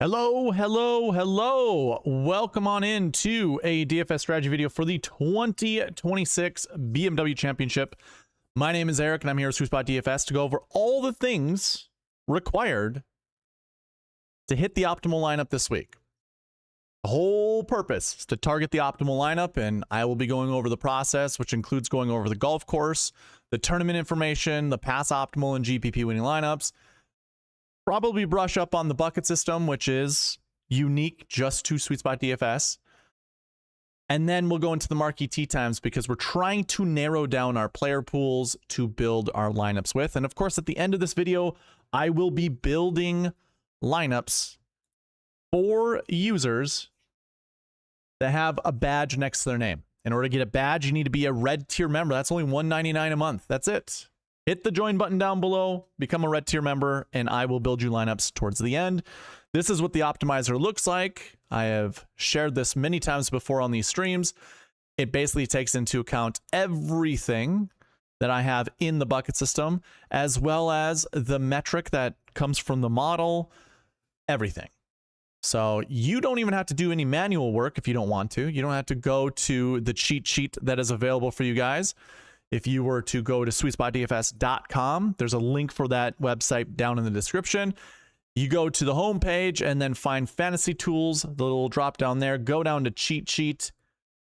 Hello, hello, hello. Welcome on into a DFS strategy video for the 2026 BMW Championship. My name is Eric and I'm here at SweetSpotDFS to go over all the things required to hit the optimal lineup this week. The whole purpose is to target the optimal lineup, and I will be going over the process, which includes going over the golf course, the tournament information, the pass optimal and GPP winning lineups. Probably brush up on the bucket system, which is unique just to SweetSpotDFS. And then we'll go into the marquee tee times because we're trying to narrow down our player pools to build our lineups with. And of course, at the end of this video, I will be building lineups for users that have a badge next to their name. In order to get a badge, you need to be a red tier member. That's only $1.99 a month. That's it. Hit the join button down below, become a red tier member, and I will build you lineups towards the end. This is what the optimizer looks like. I have shared this many times before on these streams. It basically takes into account everything that I have in the bucket system, as well as the metric that comes from the model, everything. So you don't even have to do any manual work if you don't want to. You don't have to go to the cheat sheet that is available for you guys. If you were to go to SweetSpotDFS.com, there's a link for that website down in the description. You go to the home page and then find Fantasy Tools, the little drop down there. Go down to Cheat Sheet,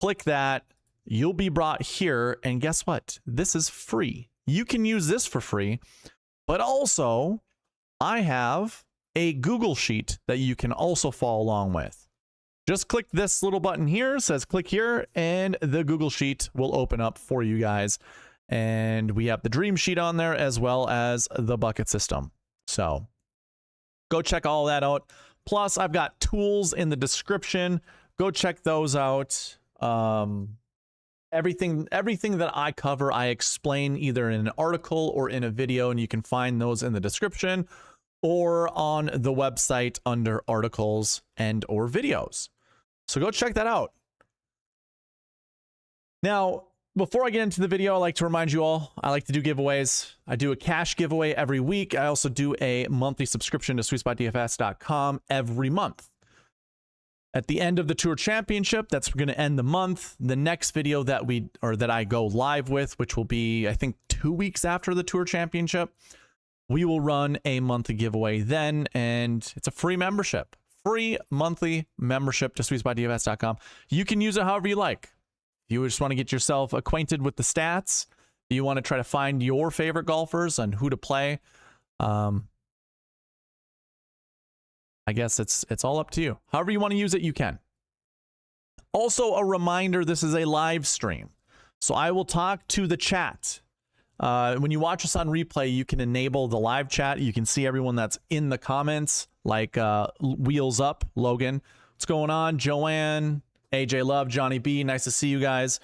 click that. You'll be brought here, and guess what? This is free. You can use this for free, but also I have a Google Sheet that you can also follow along with. Just click this little button here, it says click here, and the Google Sheet will open up for you guys. And we have the Dream Sheet on there as well as the bucket system. So go check all that out. Plus, I've got tools in the description. Go check those out. Everything that I cover, I explain either in an article or in a video, and you can find those in the description or on the website under articles and or videos. So go check that out. Now, before I get into the video, I like to remind you all, I like to do giveaways. I do a cash giveaway every week. I also do a monthly subscription to SweetSpotDFS.com every month. At the end of the Tour Championship, that's going to end the month. The next video that I go live with, which will be, I think, 2 weeks after the Tour Championship, we will run a monthly giveaway then, and it's a free membership. Free monthly membership to SweetSpotDFS.com. You can use it however you like. You just want to get yourself acquainted with the stats. You want to try to find your favorite golfers and who to play. I guess it's all up to you. However you want to use it, you can. Also, a reminder, this is a live stream. So I will talk to the chat. When you watch us on replay, you can enable the live chat. You can see everyone that's in the comments, like Wheels Up, Logan. What's going on? Joanne, AJ Love, Johnny B. Nice to see you guys.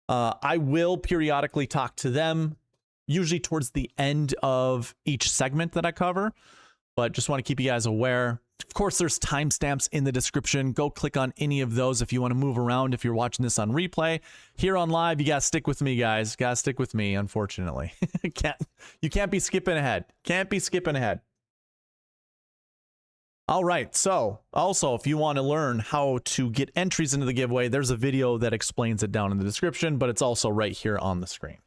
I will periodically talk to them, usually towards the end of each segment that I cover, but just want to keep you guys aware. Of course, there's timestamps in the description. Go click on any of those if you want to move around. If you're watching this on replay, here on live, you got to stick with me, guys. Got to stick with me, unfortunately. You can't be skipping ahead. Can't be skipping ahead. All right. So also, if you want to learn how to get entries into the giveaway, there's a video that explains it down in the description, but it's also right here on the screen.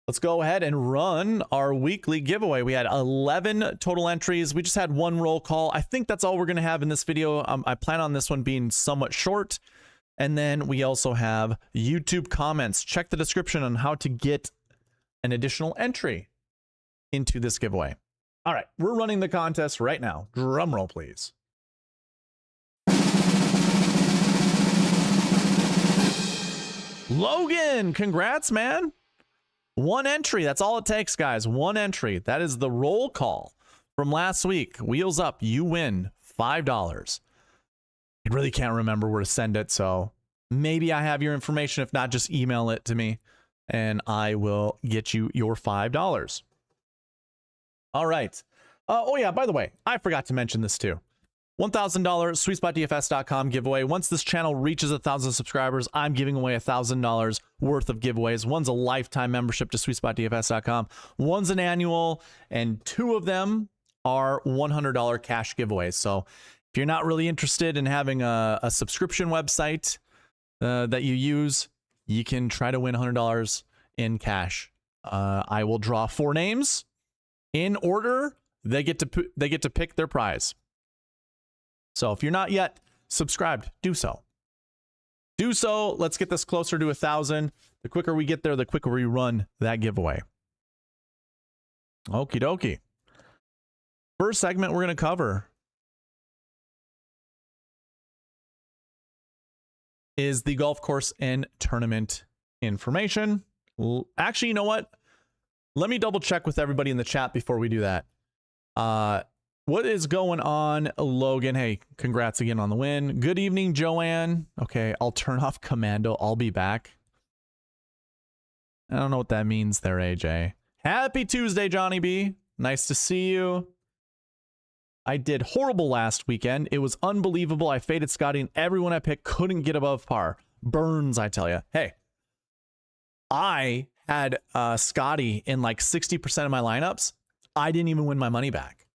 Let's go ahead and run our weekly giveaway. We had 11 total entries. We just had one roll call. I think that's all we're going to have in this video. I plan on this one being somewhat short. And then we also have YouTube comments. Check the description on how to get an additional entry into this giveaway. All right, we're running the contest right now. Drum roll, please. Logan, congrats, man. One entry. That's all it takes, guys. One entry. That is the roll call from last week. Wheels Up. You win $5. I really can't remember where to send it, so maybe I have your information. If not, just email it to me, and I will get you your $5. All right. Oh, yeah, by the way, I forgot to mention this too. $1,000 SweetSpotDFS.com giveaway. Once this channel reaches 1,000 subscribers, I'm giving away $1,000 worth of giveaways. One's a lifetime membership to SweetSpotDFS.com. One's an annual, and two of them are $100 cash giveaways. So if you're not really interested in having a subscription website that you use, you can try to win $100 in cash. I will draw 4 names in order. They get to pick their prize. So if you're not yet subscribed, do so. Do so. Let's get this closer to 1,000. The quicker we get there, the quicker we run that giveaway. Okie dokie. First segment we're going to cover is the golf course and tournament information. Actually, you know what? Let me double check with everybody in the chat before we do that. What is going on, Logan? Hey, congrats again on the win. Good evening, Joanne. Okay, I'll turn off commando. I'll be back. I don't know what that means there, AJ. Happy Tuesday, Johnny B. Nice to see you. I did horrible last weekend. It was unbelievable. I faded Scotty and everyone I picked couldn't get above par. Burns, I tell you. Hey, I had Scotty in like 60% of my lineups. I didn't even win my money back.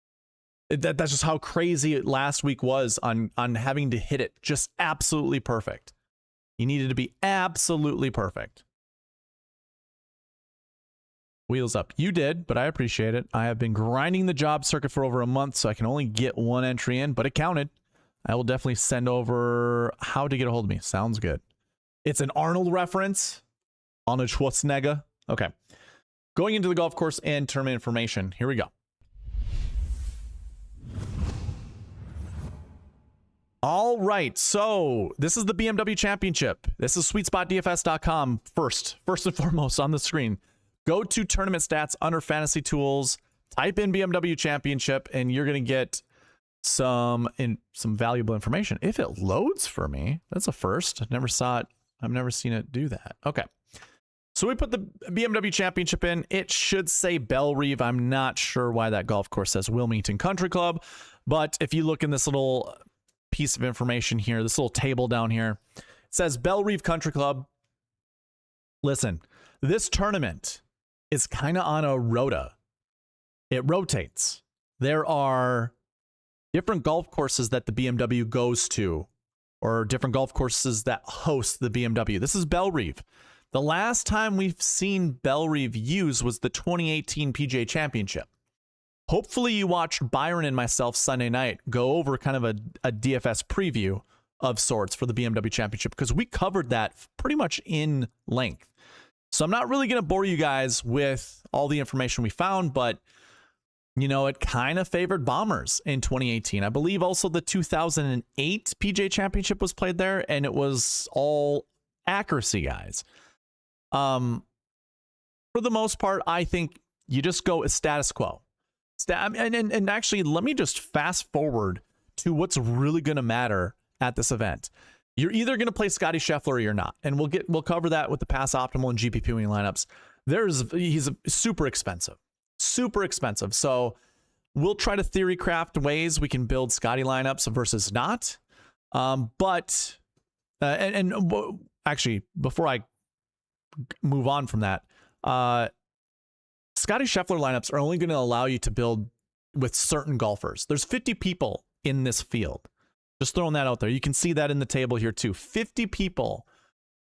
That's just how crazy last week was on having to hit it just absolutely perfect. You needed to be absolutely perfect. Wheels up. You did, but I appreciate it. I have been grinding the job circuit for over a month, so I can only get 1 entry in, but it counted. I will definitely send over how to get a hold of me. Sounds good. It's an Arnold reference. Arnold Schwarzenegger. Okay. Going into the golf course and tournament information. Here we go. All right, so this is the BMW Championship. This is SweetSpotDFS.com first and foremost on the screen. Go to tournament stats under fantasy tools, type in BMW Championship, and you're going to get some valuable information. If it loads for me, that's a first. I never saw it. I've never seen it do that. Okay. So we put the BMW Championship in. It should say Bellerive. I'm not sure why that golf course says Wilmington Country Club, but if you look in this little piece of information here, this little table down here, it says Bellerive Country Club. Listen, this tournament is kind of on a rota. It rotates. There are different golf courses that the BMW goes to, or different golf courses that host the BMW. This is Bellerive. The last time we've seen Bellerive used was the 2018 PGA Championship. Hopefully you watched Byron and myself Sunday night go over kind of a DFS preview of sorts for the BMW Championship, because we covered that pretty much in length. So I'm not really going to bore you guys with all the information we found, but, you know, it kind of favored bombers in 2018. I believe also the 2008 PGA Championship was played there, and it was all accuracy guys. For the most part, I think you just go status quo. And actually, let me just fast forward to what's really going to matter at this event. You're either going to play Scotty Scheffler or you're not. And we'll cover that with the pass optimal and GPP winning lineups. He's super expensive. Super expensive. So we'll try to theory craft ways we can build Scotty lineups versus not. Actually, before I move on from that, Scotty Scheffler lineups are only going to allow you to build with certain golfers. There's 50 people in this field. Just throwing that out there. You can see that in the table here too. 50 people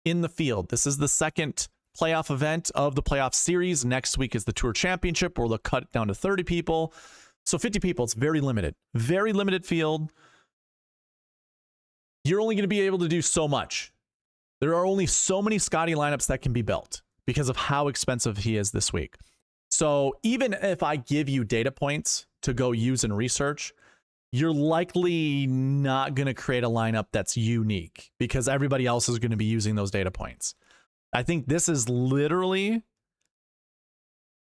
in the field. This is the second playoff event of the playoff series. Next week is the Tour Championship, where they'll cut it down to 30 people. So 50 people, it's very limited. Very limited field. You're only going to be able to do so much. There are only so many Scotty lineups that can be built because of how expensive he is this week. So even if I give you data points to go use and research, you're likely not going to create a lineup that's unique because everybody else is going to be using those data points. I think this is literally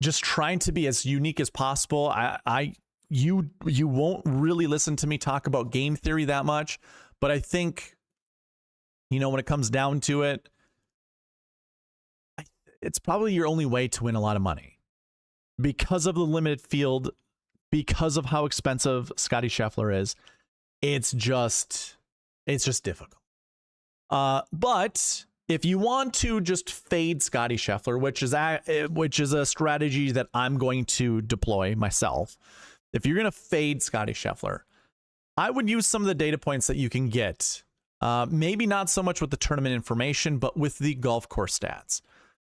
just trying to be as unique as possible. You won't really listen to me talk about game theory that much, but I think, you know, when it comes down to it, it's probably your only way to win a lot of money because of the limited field. Because of how expensive Scotty Scheffler is, it's just difficult. But if you want to just fade Scotty Scheffler, which is a strategy that I'm going to deploy myself, if you're going to fade Scottie Scheffler, I would use some of the data points that you can get. Maybe not so much with the tournament information, but with the golf course stats.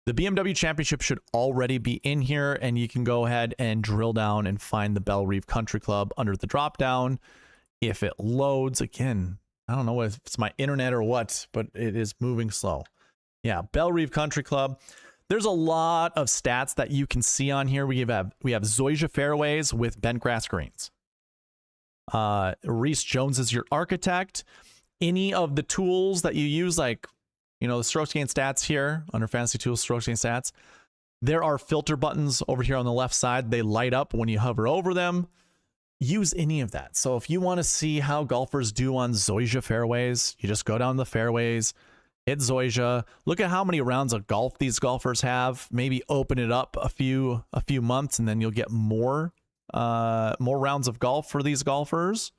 The BMW Championship should already be in here, and you can go ahead and drill down and find the Belle Reve Country Club under the drop down. If it loads, again, I don't know if it's my internet or what, but it is moving slow. Yeah, Belle Reve Country Club. There's a lot of stats that you can see on here. We have Zoysia fairways with bent grass greens. Reese Jones is your architect. Any of the tools that you use, like, you know, the strokes gain stats here under fantasy tools, strokes gain stats, there are filter buttons over here on the left side. They light up when you hover over them. Use any of that. So if you want to see how golfers do on Zoysia fairways, you just go down the fairways, hit Zoysia, look at how many rounds of golf these golfers have, maybe open it up a few months, and then you'll get more rounds of golf for these golfers.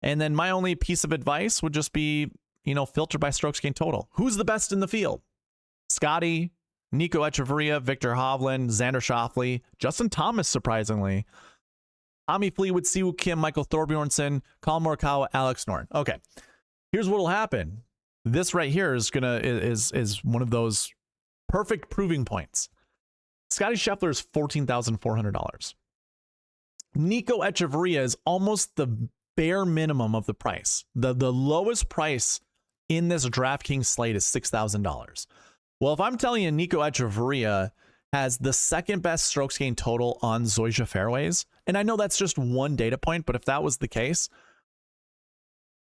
And then my only piece of advice would just be, you know, filter by strokes gained total. Who's the best in the field? Scotty, Nico Echeverria, Victor Hovland, Xander Schauffele, Justin Thomas, surprisingly, Ami Fleetwood, Siwoo Kim, Michael Thorbjornsen, Collin Morikawa, Alex Noren. Okay, here's what'll happen. This right here is is one of those perfect proving points. Scottie Scheffler is $14,400. Nico Echeverria is almost the bare minimum of the price. The lowest price in this DraftKings slate is $6,000. Well, if I'm telling you Nico Echeverria has the second best strokes gained total on Zoysia fairways, and I know that's just one data point, but if that was the case,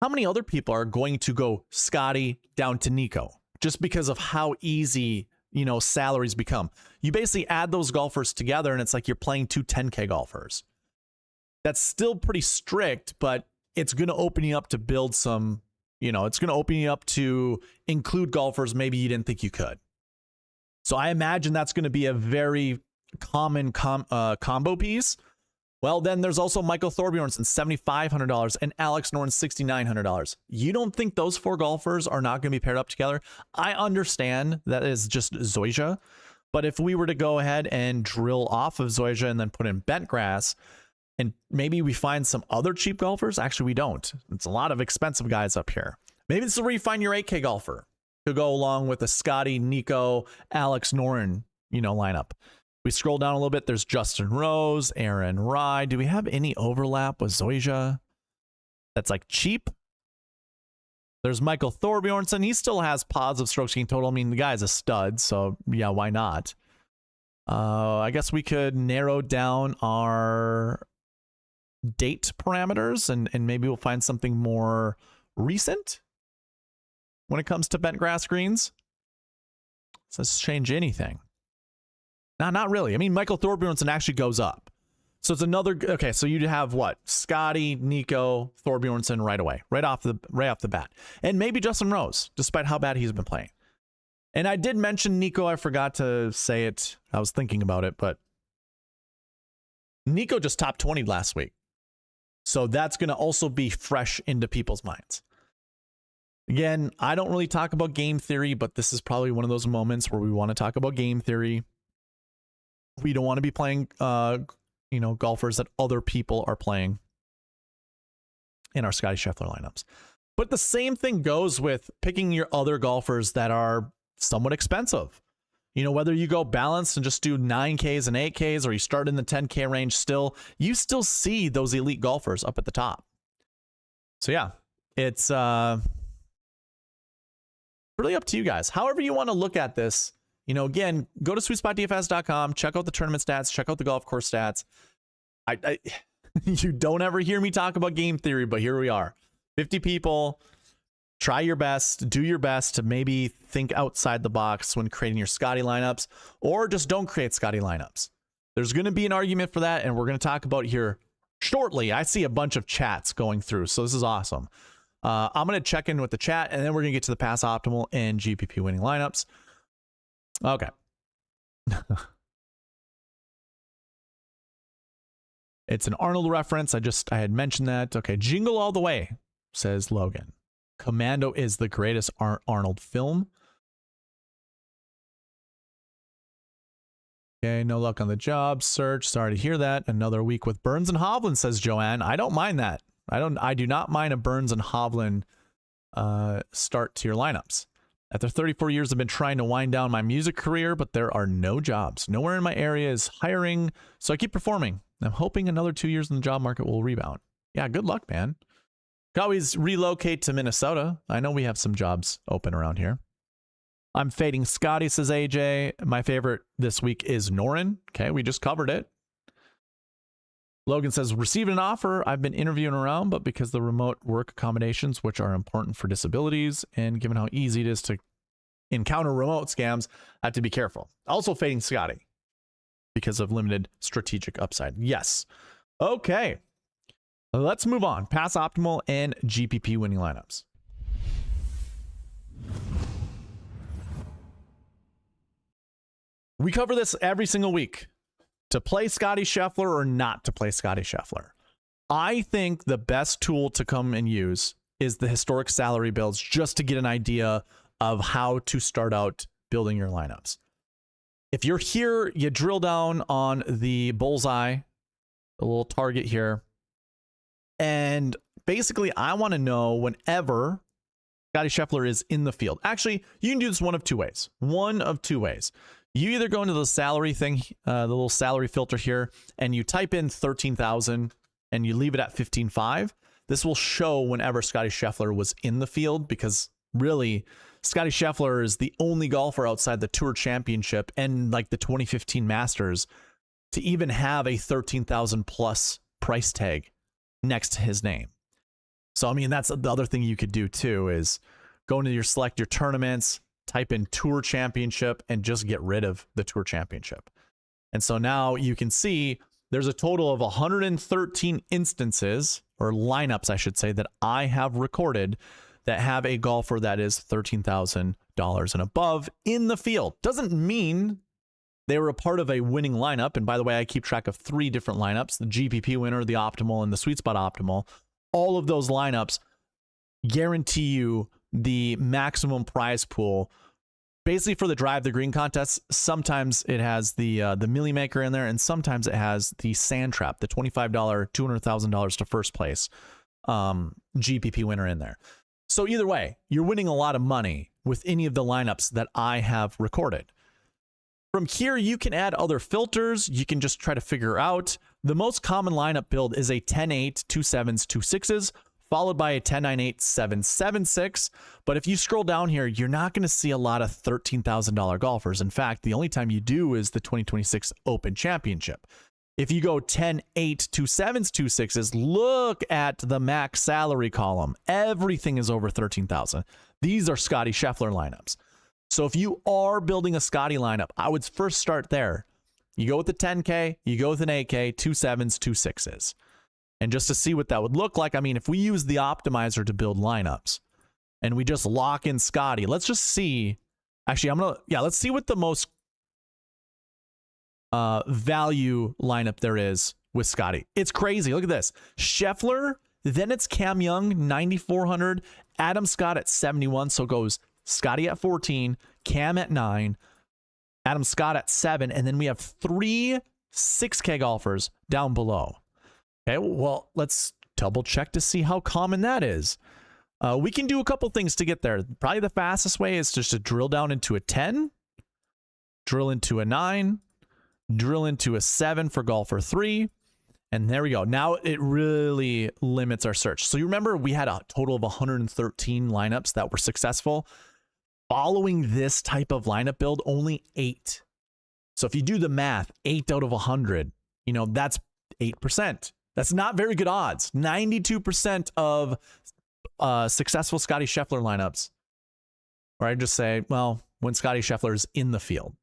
how many other people are going to go Scotty down to Nico just because of how easy, you know, salaries become? You basically add those golfers together and it's like you're playing two 10K golfers. That's still pretty strict, but it's going to open you up to build some, you know, it's going to open you up to include golfers maybe you didn't think you could. So I imagine that's going to be a very common combo piece. Well, then there's also Michael Thorbjornsen, $7,500, and Alex Noren, $6,900. You don't think those four golfers are not going to be paired up together? I understand that is just Zoysia, but if we were to go ahead and drill off of Zoysia and then put in bent grass, and maybe we find some other cheap golfers. Actually, we don't. It's a lot of expensive guys up here. Maybe this is where you find your 8K golfer to go along with the Scotty, Nico, Alex Noren, you know, lineup. We scroll down a little bit. There's Justin Rose, Aaron Rai. Do we have any overlap with Zoysia that's like cheap? There's Michael Thorbjornsen. He still has positive strokes gained total. I mean, the guy's a stud, so yeah, why not? I guess we could narrow down our date parameters and maybe we'll find something more recent when it comes to bent grass greens. So let's change anything. No, not really. I mean, Michael Thorbjornsen actually goes up. So it's another, okay, so you'd have what? Scotty, Nico, Thorbjornsen right away, right off the bat. And maybe Justin Rose, despite how bad he's been playing. And I did mention Nico, I forgot to say it. I was thinking about it, but Nico just top 20 last week. So that's going to also be fresh into people's minds. Again, I don't really talk about game theory, but this is probably one of those moments where we want to talk about game theory. We don't want to be playing, you know, golfers that other people are playing in our Scottie Scheffler lineups. But the same thing goes with picking your other golfers that are somewhat expensive. You know, whether you go balanced and just do 9Ks and 8Ks or you start in the 10K range still, you still see those elite golfers up at the top. So yeah, it's really up to you guys. However you want to look at this, you know, again, go to SweetSpotDFS.com, check out the tournament stats, check out the golf course stats. You don't ever hear me talk about game theory, but here we are. 50 people. Try your best, do your best to maybe think outside the box when creating your Scotty lineups, or just don't create Scotty lineups. There's going to be an argument for that, and we're going to talk about it here shortly. I see a bunch of chats going through, so this is awesome. I'm going to check in with the chat, and then we're going to get to the pass optimal and GPP winning lineups. Okay. It's an Arnold reference. I had mentioned that. Okay, Jingle All the Way, says Logan. Commando is the greatest Arnold film. Okay, no luck on the job search. Sorry to hear that. Another week with Burns and Hovland, says Joanne. I don't mind that. I do not mind a Burns and Hovland start to your lineups. After 34 years, I've been trying to wind down my music career, but there are no jobs. Nowhere in my area is hiring, so I keep performing. I'm hoping another 2 years in the job market will rebound. Yeah, good luck, man. Could always relocate to Minnesota. I know we have some jobs open around here. I'm fading Scotty, says AJ. My favorite this week is Norin. Okay, we just covered it. Logan says, received an offer. I've been interviewing around, but because the remote work accommodations, which are important for disabilities, and given how easy it is to encounter remote scams, I have to be careful. Also fading Scotty because of limited strategic upside. Yes. Okay. Let's move on. Pass optimal and GPP winning lineups. We cover this every single week. To play Scotty Scheffler or not to play Scotty Scheffler. I think the best tool to come and use is the historic salary builds, just to get an idea of how to start out building your lineups. If you're here, you drill down on the bullseye, the little target here. And basically, I want to know whenever Scotty Scheffler is in the field. Actually, you can do this one of two ways. You either go into the salary thing, the little salary filter here, and you type in 13,000 and you leave it at 15.5. This will show whenever Scotty Scheffler was in the field, because really, Scotty Scheffler is the only golfer outside the Tour Championship and like the 2015 Masters to even have a 13,000 plus price tag next to his name. So, I mean, that's the other thing you could do too, is go into select your tournaments, type in Tour Championship, and just get rid of the Tour Championship. And so now you can see there's a total of 113 instances, or lineups, I should say, that I have recorded that have a golfer that is $13,000 and above in the field. Doesn't mean they were a part of a winning lineup. And by the way, I keep track of 3 different lineups: the GPP winner, the optimal, and the sweet spot optimal. All of those lineups guarantee you the maximum prize pool. Basically, for the Drive the Green contest, sometimes it has the Millie Maker in there, and sometimes it has the Sand Trap, the $25, $200,000 to first place GPP winner in there. So either way, you're winning a lot of money with any of the lineups that I have recorded. From here, you can add other filters. You can just try to figure out. The most common lineup build is a 10-8, 2-7s, 2-6s, followed by a 10-9-8, 7-7-6. But if you scroll down here, you're not going to see a lot of $13,000 golfers. In fact, the only time you do is the 2026 Open Championship. If you go 10-8, 2-7s, 2-6s, look at the max salary column. Everything is over $13,000. These are Scotty Scheffler lineups. So if you are building a Scotty lineup, I would first start there. You go with the 10K, you go with an 8K, 2-7s, 2-6s. And just to see what that would look like, I mean, if we use the optimizer to build lineups and we just lock in Scotty, let's just see. Actually, let's see what the most value lineup there is with Scotty. It's crazy. Look at this. Scheffler, then it's Cam Young, 9,400, Adam Scott at 71. So it goes Scotty at 14, Cam at 9, Adam Scott at 7, and then we have 3 6K golfers down below. Okay, well, let's double check to see how common that is. We can do a couple things to get there. Probably the fastest way is just to drill down into a 10, drill into a 9, drill into a 7 for golfer 3, and there we go. Now it really limits our search. So you remember we had a total of 113 lineups that were successful. Following this type of lineup build, only 8. So if you do the math, 8 out of 100, that's 8%. That's not very good odds. 92% of successful Scotty Scheffler lineups, or I just say, well, when Scotty Scheffler is in the field,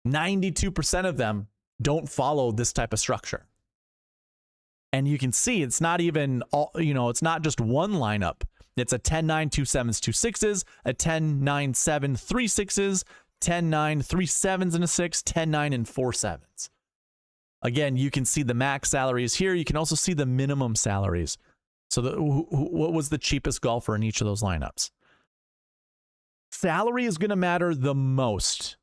92% of them don't follow this type of structure. And you can see it's not even all, it's not just one lineup. It's a 10-9, 2-7s, 2-6s, a 10-9, 7, 3-6s, 10-9, 3-7s and a 6, 10-9 and 4-7s. Again, you can see the max salaries here. You can also see the minimum salaries. So what was the cheapest golfer in each of those lineups? Salary is going to matter the most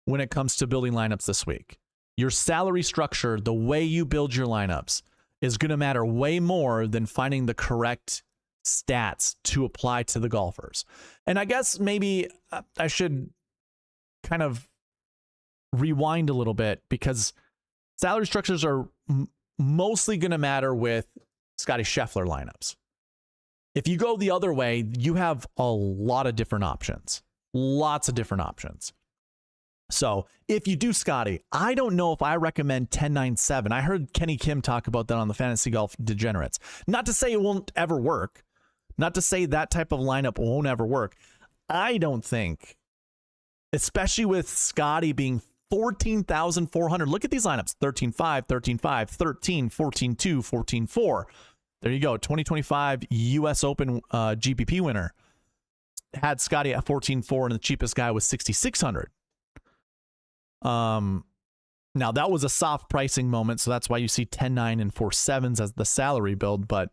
when it comes to building lineups this week. Your salary structure, the way you build your lineups, is going to matter way more than finding the correct stats to apply to the golfers. And I guess maybe I should kind of rewind a little bit, because salary structures are mostly going to matter with Scottie Scheffler lineups. If you go the other way, you have a lot of different options. Lots of different options. So if you do Scottie, I don't know if I recommend 10-9-7. I heard Kenny Kim talk about that on the Fantasy Golf Degenerates. Not to say it won't ever work. Not to say that type of lineup won't ever work. I don't think, especially with Scottie being 14,400. Look at these lineups: 13-5, 13-5, 13, 14-2, 14-4. There you go. 2025 U.S. Open GPP winner had Scottie at 14-4, and the cheapest guy was 6,600. Now that was a soft pricing moment, so that's why you see 10-9 and 4-7s as the salary build, but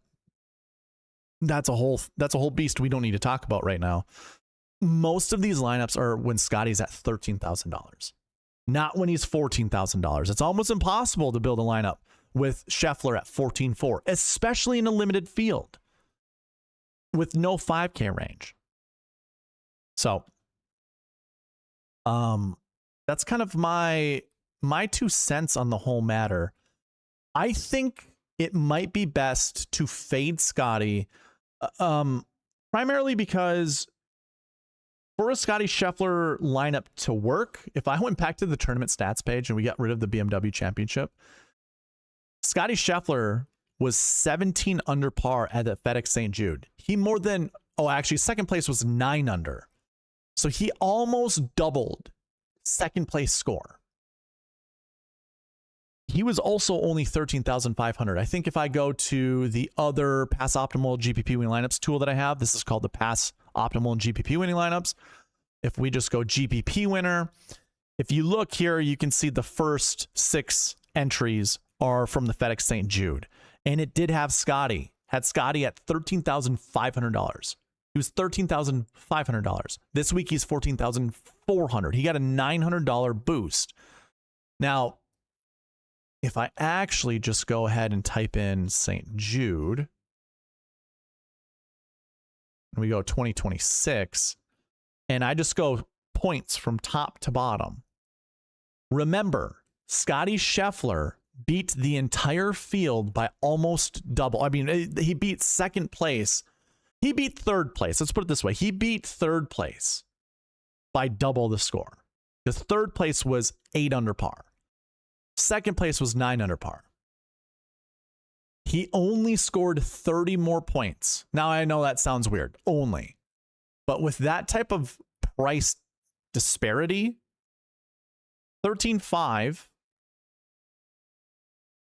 that's a whole beast we don't need to talk about right now. Most of these lineups are when Scottie's at $13,000, not when he's $14,000. It's almost impossible to build a lineup with Scheffler at 14-4, especially in a limited field with no 5K range. So, that's kind of my 2 cents on the whole matter. I think it might be best to fade Scottie, primarily because for a Scottie Scheffler lineup to work, if I went back to the tournament stats page and we got rid of the BMW Championship, Scottie Scheffler was 17 under par at the FedEx St. Jude. Actually, second place was 9 under. So he almost doubled second place score. He was also only 13,500. I think if I go to the other Pass Optimal GPP winning lineups tool that I have, this is called the Pass Optimal GPP winning lineups. If we just go GPP winner, if you look here, you can see the first 6 entries are from the FedEx St. Jude. And it did have Scottie. Had Scottie at $13,500. He was $13,500. This week he's $14,400. He got a $900 boost. Now, if I actually just go ahead and type in St. Jude, and we go 2026, and I just go points from top to bottom. Remember, Scottie Scheffler beat the entire field by almost double. I mean, he beat second place. He beat third place. Let's put it this way. He beat third place by double the score. The third place was 8 under par. Second place was 9 under par. He only scored 30 more points. Now, I know that sounds weird, only. But with that type of price disparity, 13.5,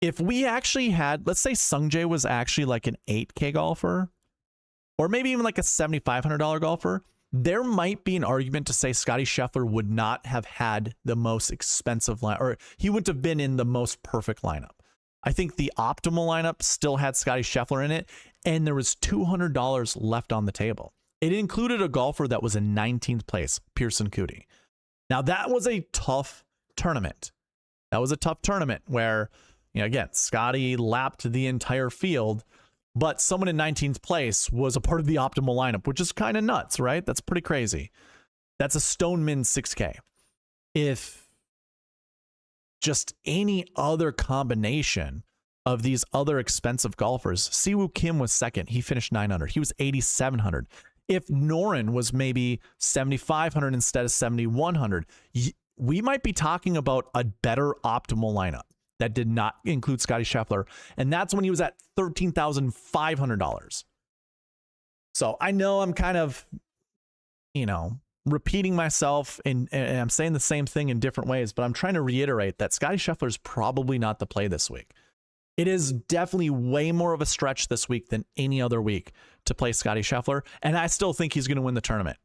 if we actually had, let's say Sungjae was actually like an 8K golfer, or maybe even like a $7,500 golfer, there might be an argument to say Scottie Scheffler would not have had the most expensive line, or he wouldn't have been in the most perfect lineup. I think the optimal lineup still had Scottie Scheffler in it, and there was $200 left on the table. It included a golfer that was in 19th place, Pearson Coody. Now, that was a tough tournament. That was a tough tournament where, you know, again, Scottie lapped the entire field, but someone in 19th place was a part of the optimal lineup, which is kind of nuts, right? That's pretty crazy. That's a Stoneman 6K. If just any other combination of these other expensive golfers, Siwoo Kim was second. He finished 9 under. He was 8,700. If Noren was maybe 7,500 instead of 7,100, we might be talking about a better optimal lineup that did not include Scottie Scheffler. And that's when he was at $13,500. So I know I'm kind of, you know, repeating myself and I'm saying the same thing in different ways, but I'm trying to reiterate that Scottie Scheffler is probably not the play this week. It is definitely way more of a stretch this week than any other week to play Scottie Scheffler. And I still think he's going to win the tournament.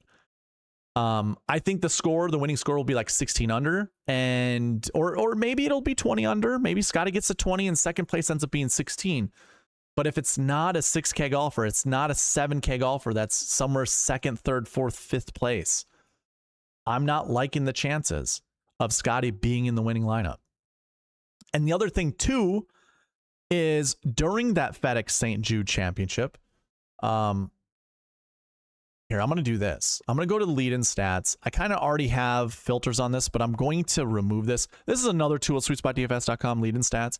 I think the winning score will be like 16 under, and or maybe it'll be 20 under. Maybe Scottie gets a 20 and second place ends up being 16. But if it's not a 6K golfer, it's not a 7K golfer that's somewhere second, third, fourth, fifth place, I'm not liking the chances. of Scotty being in the winning lineup. And the other thing too is during that FedEx St. Jude Championship, here, I'm going to do this. I'm going to go to the lead-in stats. I kind of already have filters on this, but I'm going to remove this. This is another tool, SweetSpotDFS.com, lead-in stats.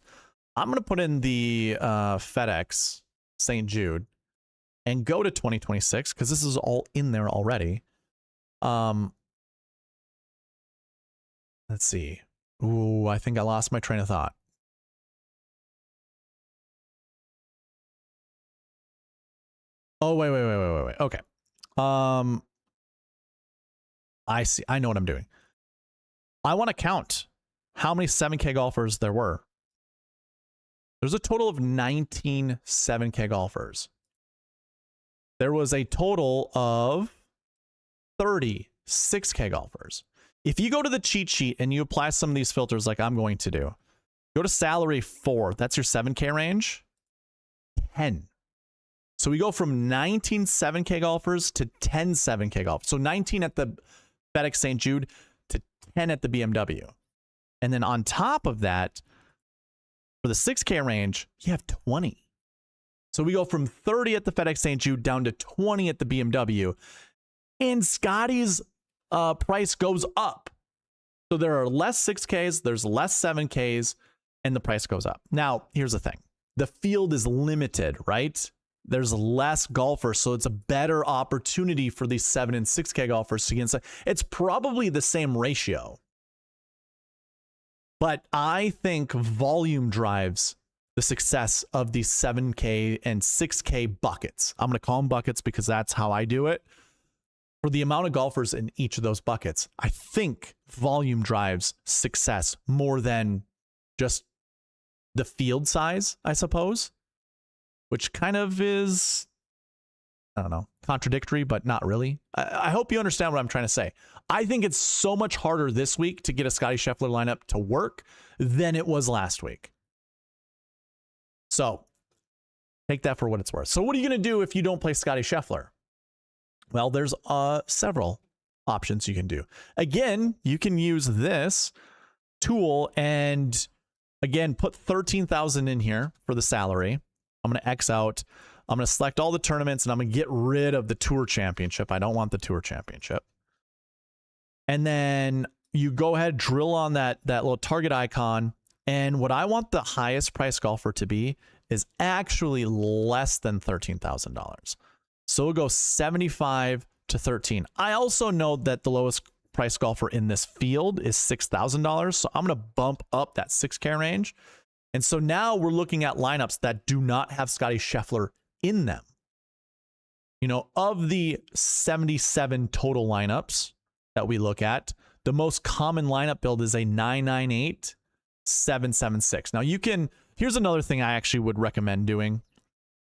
I'm going to put in the FedEx St. Jude and go to 2026 because this is all in there already. Let's see. Ooh, I think I lost my train of thought. Oh, wait. Okay. I see. I know what I'm doing. I want to count how many 7K golfers there were. There's a total of 19 7K golfers. There was a total of 30 6K golfers. If you go to the cheat sheet and you apply some of these filters like I'm going to do, go to salary 4. That's your 7K range. 10. So we go from 19 7K golfers to 10 7K golfers. So 19 at the FedEx St. Jude to 10 at the BMW. And then on top of that, for the 6K range, you have 20. So we go from 30 at the FedEx St. Jude down to 20 at the BMW. And Scotty's price goes up. So there are less 6Ks, there's less 7Ks, and the price goes up. Now, here's the thing. The field is limited, right? There's less golfers, so it's a better opportunity for these 7 and 6K golfers to get inside. It's probably the same ratio. But I think volume drives the success of these 7K and 6K buckets. I'm going to call them buckets because that's how I do it. For the amount of golfers in each of those buckets, I think volume drives success more than just the field size, I suppose. Which kind of is, I don't know, contradictory, but not really. I hope you understand what I'm trying to say. I think it's so much harder this week to get a Scotty Scheffler lineup to work than it was last week. So take that for what it's worth. So what are you going to do if you don't play Scotty Scheffler? Well, there's several options you can do. Again, you can use this tool and, again, put 13,000 in here for the salary. I'm going to X out. I'm going to select all the tournaments, and I'm going to get rid of the Tour Championship. I don't want the Tour Championship. And then you go ahead, drill on that little target icon. And what I want the highest price golfer to be is actually less than $13,000. So we'll go 75 to 13. I also know that the lowest price golfer in this field is $6,000. So I'm going to bump up that 6K range. And so now we're looking at lineups that do not have Scotty Scheffler in them. You know, of the 77 total lineups that we look at, the most common lineup build is a 998 776. Now you can, here's another thing I actually would recommend doing.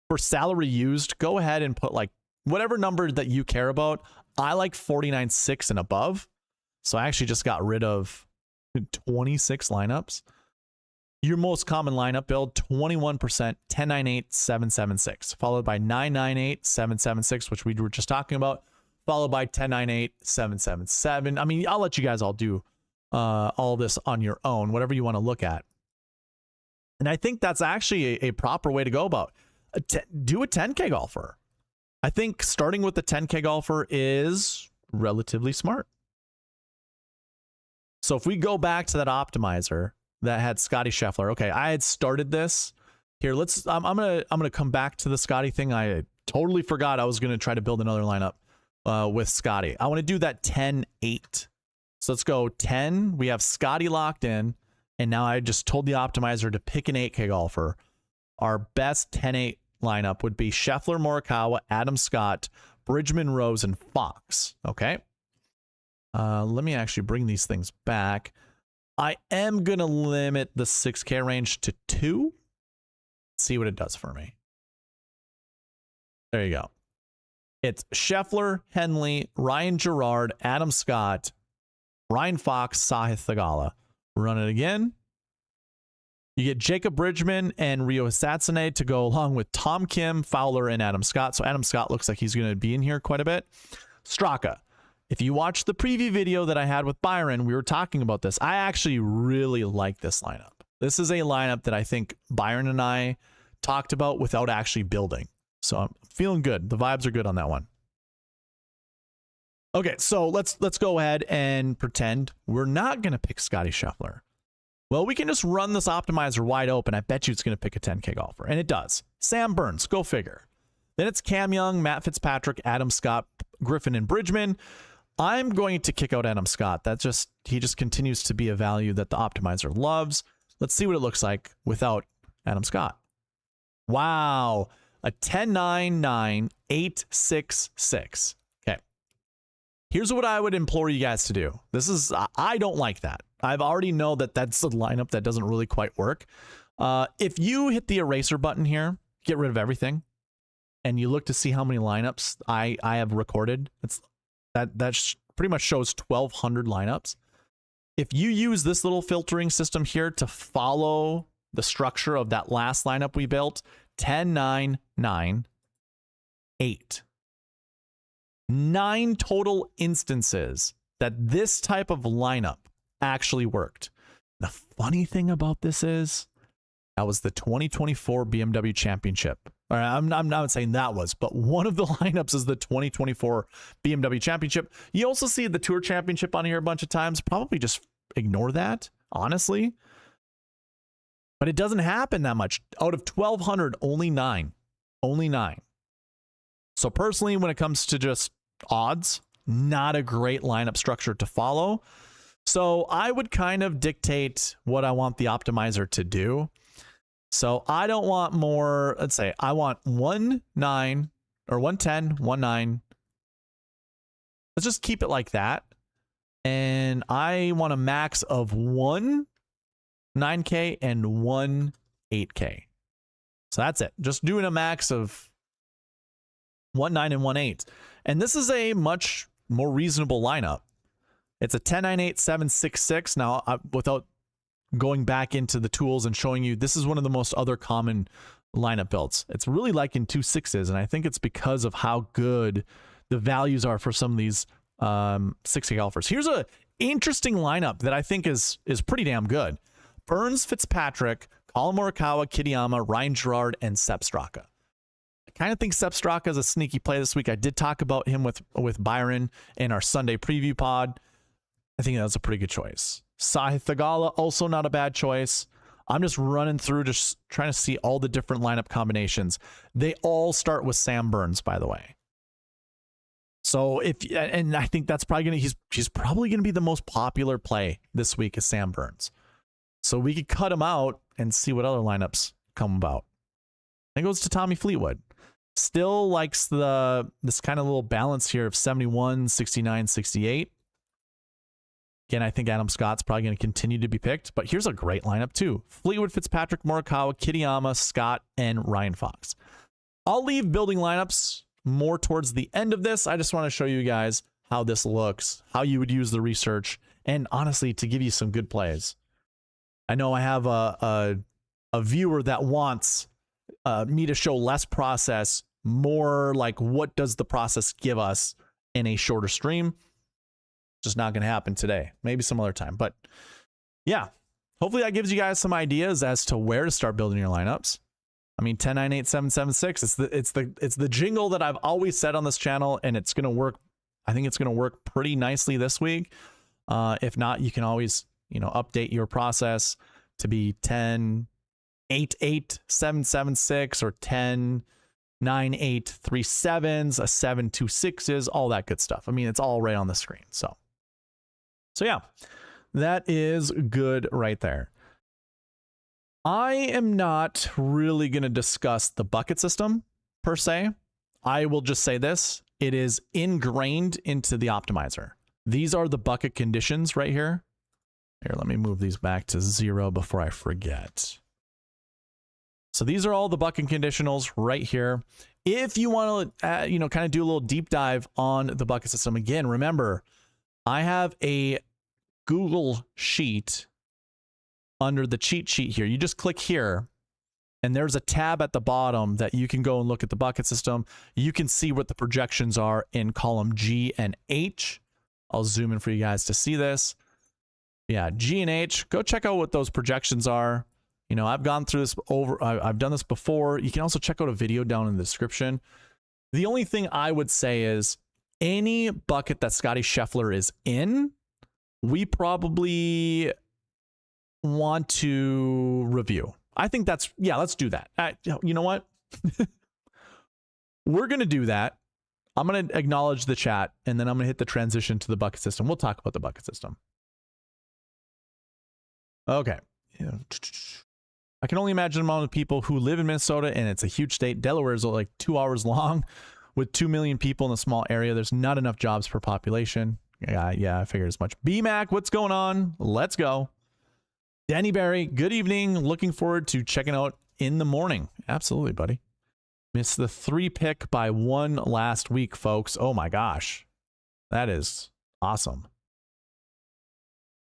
For salary used, go ahead and put like whatever number that you care about. I like 49.6 and above. So I actually just got rid of 26 lineups. Your most common lineup build, 21%, 1098 776, followed by 998 776, which we were just talking about, followed by 1098 777. I mean, I'll let you guys all do all this on your own, whatever you want to look at. And I think that's actually a proper way to go about it. Do a 10K golfer. I think starting with the 10K golfer is relatively smart. So if we go back to that optimizer that had Scotty Scheffler. Okay, I had started this. Here, I'm gonna come back to the Scotty thing. I totally forgot I was gonna try to build another lineup with Scotty. I want to do that 10-8. So let's go 10. We have Scotty locked in, and now I just told the optimizer to pick an 8K golfer. Our best 10-8 lineup would be Scheffler, Morikawa, Adam Scott, Bridgman, Rose, and Fox. Okay. Let me actually bring these things back. I am going to limit the 6K range to 2. See what it does for me. There you go. It's Scheffler, Henley, Ryan Gerard, Adam Scott, Ryan Fox, Sahith Theegala. Run it again. You get Jacob Bridgman and Rio Hisatsune to go along with Tom Kim, Fowler, and Adam Scott. So Adam Scott looks like he's going to be in here quite a bit. Straka. If you watch the preview video that I had with Byron, we were talking about this. I actually really like this lineup. This is a lineup that I think Byron and I talked about without actually building. So I'm feeling good. The vibes are good on that one. Okay, so let's go ahead and pretend we're not going to pick Scotty Scheffler. Well, we can just run this optimizer wide open. I bet you it's going to pick a 10K golfer, and it does. Sam Burns, go figure. Then it's Cam Young, Matt Fitzpatrick, Adam Scott, Griffin, and Bridgman. I'm going to kick out Adam Scott. He just continues to be a value that the optimizer loves. Let's see what it looks like without Adam Scott. Wow, a 10.99.866. Here's what I would implore you guys to do. I don't like that. I've already know that that's a lineup that doesn't really quite work. If you hit the eraser button here, get rid of everything, and you look to see how many lineups I have recorded, that pretty much shows 1,200 lineups. If you use this little filtering system here to follow the structure of that last lineup we built, 10.998. 9 total instances that this type of lineup actually worked. The funny thing about this is that was the 2024 BMW Championship. Or I'm not saying that was, but one of the lineups is the 2024 BMW Championship. You also see the Tour Championship on here a bunch of times. Probably just ignore that, honestly. But it doesn't happen that much. Out of 1,200, only 9. Only 9. So personally, when it comes to just odds, not a great lineup structure to follow. So I would kind of dictate what I want the optimizer to do. So I don't want more, let's say I want 1, 9 or 110, 1, 9. Let's just keep it like that. And I want a max of 1 9K and 1 8K. So that's it. Just doing a max of 1 9 and 1 8. And this is a much more reasonable lineup. It's a 10.98.766. Now, without going back into the tools and showing you, this is one of the most other common lineup builds. It's really like in 2 6s, and I think it's because of how good the values are for some of these 6K golfers. Here's a interesting lineup that I think is pretty damn good. Burns, Fitzpatrick, Colin Morikawa, Kitayama, Ryan Gerard, and Sepp Straka. I kind of think Sepp Straka is a sneaky play this week. I did talk about him with Byron in our Sunday preview pod. I think that was a pretty good choice. Sahith Theegala, also not a bad choice. I'm just running through, just trying to see all the different lineup combinations. They all start with Sam Burns, by the way. So and I think that's probably he's probably gonna be the most popular play this week is Sam Burns. So we could cut him out and see what other lineups come about. Then goes to Tommy Fleetwood. Still likes this kind of little balance here of 71, 69, 68. Again, I think Adam Scott's probably going to continue to be picked, but here's a great lineup too. Fleetwood, Fitzpatrick, Morikawa, Kitayama, Scott, and Ryan Fox. I'll leave building lineups more towards the end of this. I just want to show you guys how this looks, how you would use the research, and honestly, to give you some good plays. I know I have a viewer that wants me to show less process, more like what does the process give us in a shorter stream. Just not going to happen today. Maybe some other time. But yeah, hopefully that gives you guys some ideas as to where to start building your lineups. I mean, 10.98.776. It's the jingle that I've always said on this channel, and it's going to work. I think it's going to work pretty nicely this week. If not, you can always update your process to be 10.88.776 or 10.98.37s, a 7.26s, all that good stuff. I mean, it's all right on the screen. So yeah, that is good right there. I am not really going to discuss the bucket system per se. I will just say this. It is ingrained into the optimizer. These are the bucket conditions right here. Here, let me move these back to 0 before I forget. So these are all the bucket conditionals right here. If you want to, kind of do a little deep dive on the bucket system, again, remember, I have a Google sheet under the cheat sheet here. You just click here, and there's a tab at the bottom that you can go and look at the bucket system. You can see what the projections are in column G and H I'll zoom in for you guys to see this. Yeah, G and H, go check out what those projections are. You know, I've gone through this I've done this before. You can also check out a video down in the description. The only thing I would say is any bucket that Scotty Scheffler is in, we probably want to review. I think that's, yeah, let's do that. You know what? We're going to do that. I'm going to acknowledge the chat, and then I'm going to hit the transition to the bucket system. We'll talk about the bucket system. Okay. Yeah. I can only imagine the amount of people who live in Minnesota, and it's a huge state. Delaware is like 2 hours long with 2 million people in a small area. There's not enough jobs per population. Yeah, I figured as much. BMAC, what's going on? Let's go. Danny Barry, good evening. Looking forward to checking out in the morning. Absolutely, buddy. Missed the 3 pick by 1 last week, folks. Oh my gosh. That is awesome.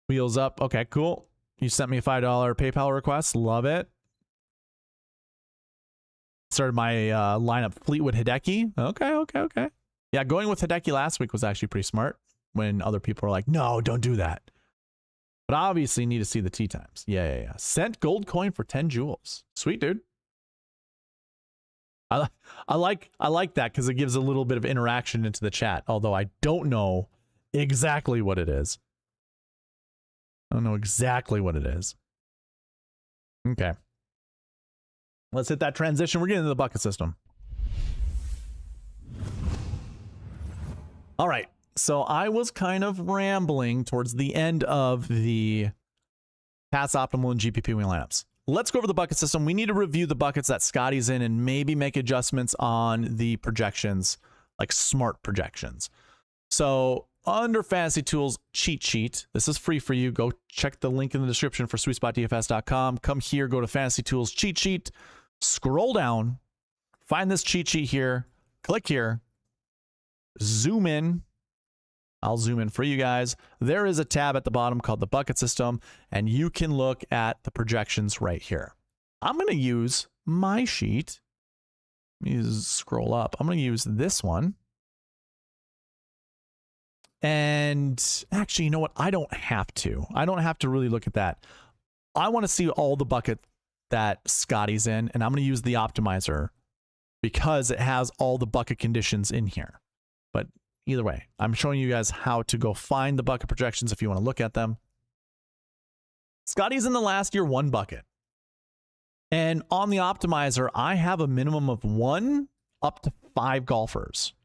Wheels up. Okay, cool. You sent me a $5 PayPal request. Love it. Started my lineup Fleetwood Hideki. Okay. Yeah, going with Hideki last week was actually pretty smart when other people were like, no, don't do that. But obviously you need to see the tee times. Yeah. Sent gold coin for 10 jewels. Sweet, dude. I like that because it gives a little bit of interaction into the chat, although I don't know exactly what it is. I don't know exactly what it is. Okay. Let's hit that transition. We're getting into the bucket system. All right. So I was kind of rambling towards the end of the Pass Optimal and GPP wing lineups. Let's go over the bucket system. We need to review the buckets that Scotty's in and maybe make adjustments on the projections, like smart projections. So under Fantasy Tools cheat sheet, this is free for you. Go check the link in the description for SweetSpotDFS.com. Come here, go to Fantasy Tools cheat sheet, scroll down, find this cheat sheet here, click here, zoom in. I'll zoom in for you guys. There is a tab at the bottom called the bucket system, and you can look at the projections right here. I'm going to use my sheet. Let me scroll up. I'm going to use this one. And actually, you know what? I don't have to. I don't have to really look at that. I want to see all the bucket that Scotty's in, and I'm going to use the optimizer because it has all the bucket conditions in here. But either way, I'm showing you guys how to go find the bucket projections if you want to look at them. Scotty's in the last year 1 bucket. And on the optimizer, I have a minimum of 1 up to 5 golfers.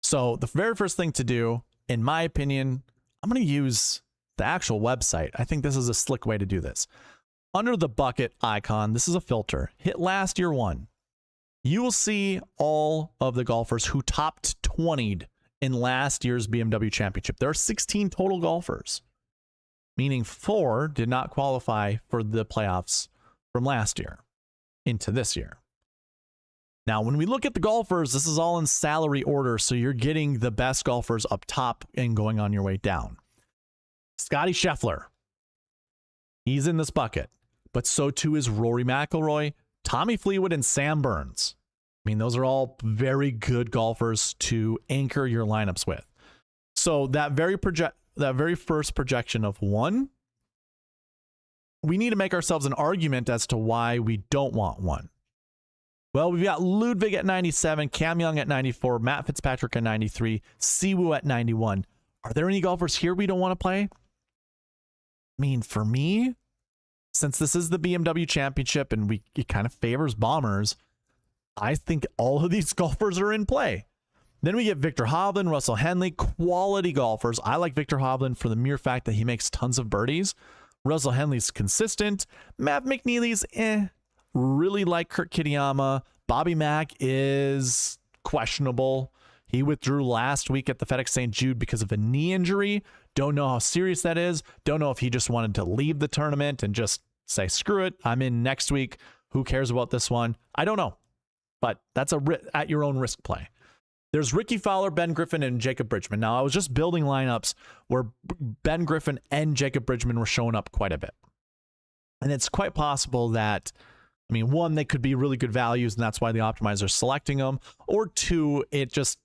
So the very first thing to do, in my opinion, I'm going to use the actual website. I think this is a slick way to do this. Under the bucket icon, this is a filter. Hit last year 1. You will see all of the golfers who topped 20'd in last year's BMW Championship. There are 16 total golfers, meaning 4 did not qualify for the playoffs from last year into this year. Now, when we look at the golfers, this is all in salary order, so you're getting the best golfers up top and going on your way down. Scotty Scheffler, he's in this bucket, but so too is Rory McIlroy, Tommy Fleetwood, and Sam Burns. I mean, those are all very good golfers to anchor your lineups with. So that very first projection of 1, we need to make ourselves an argument as to why we don't want 1. Well, we've got Ludwig at 97, Cam Young at 94, Matt Fitzpatrick at 93, Siwoo at 91. Are there any golfers here we don't want to play? I mean, for me, since this is the BMW Championship and it kind of favors bombers, I think all of these golfers are in play. Then we get Victor Hovland, Russell Henley, quality golfers. I like Victor Hovland for the mere fact that he makes tons of birdies. Russell Henley's consistent. Matt McNeely's really like Kurt Kitayama. Bobby Mack is questionable. He withdrew last week at the FedEx St. Jude because of a knee injury. Don't know how serious that is. Don't know if he just wanted to leave the tournament and just say, screw it, I'm in next week. Who cares about this one? I don't know. But that's a at your own risk play. There's Ricky Fowler, Ben Griffin, and Jacob Bridgman. Now, I was just building lineups where Ben Griffin and Jacob Bridgman were showing up quite a bit. And it's quite possible that, I mean, 1, they could be really good values, and that's why the optimizer is selecting them. Or 2, it just,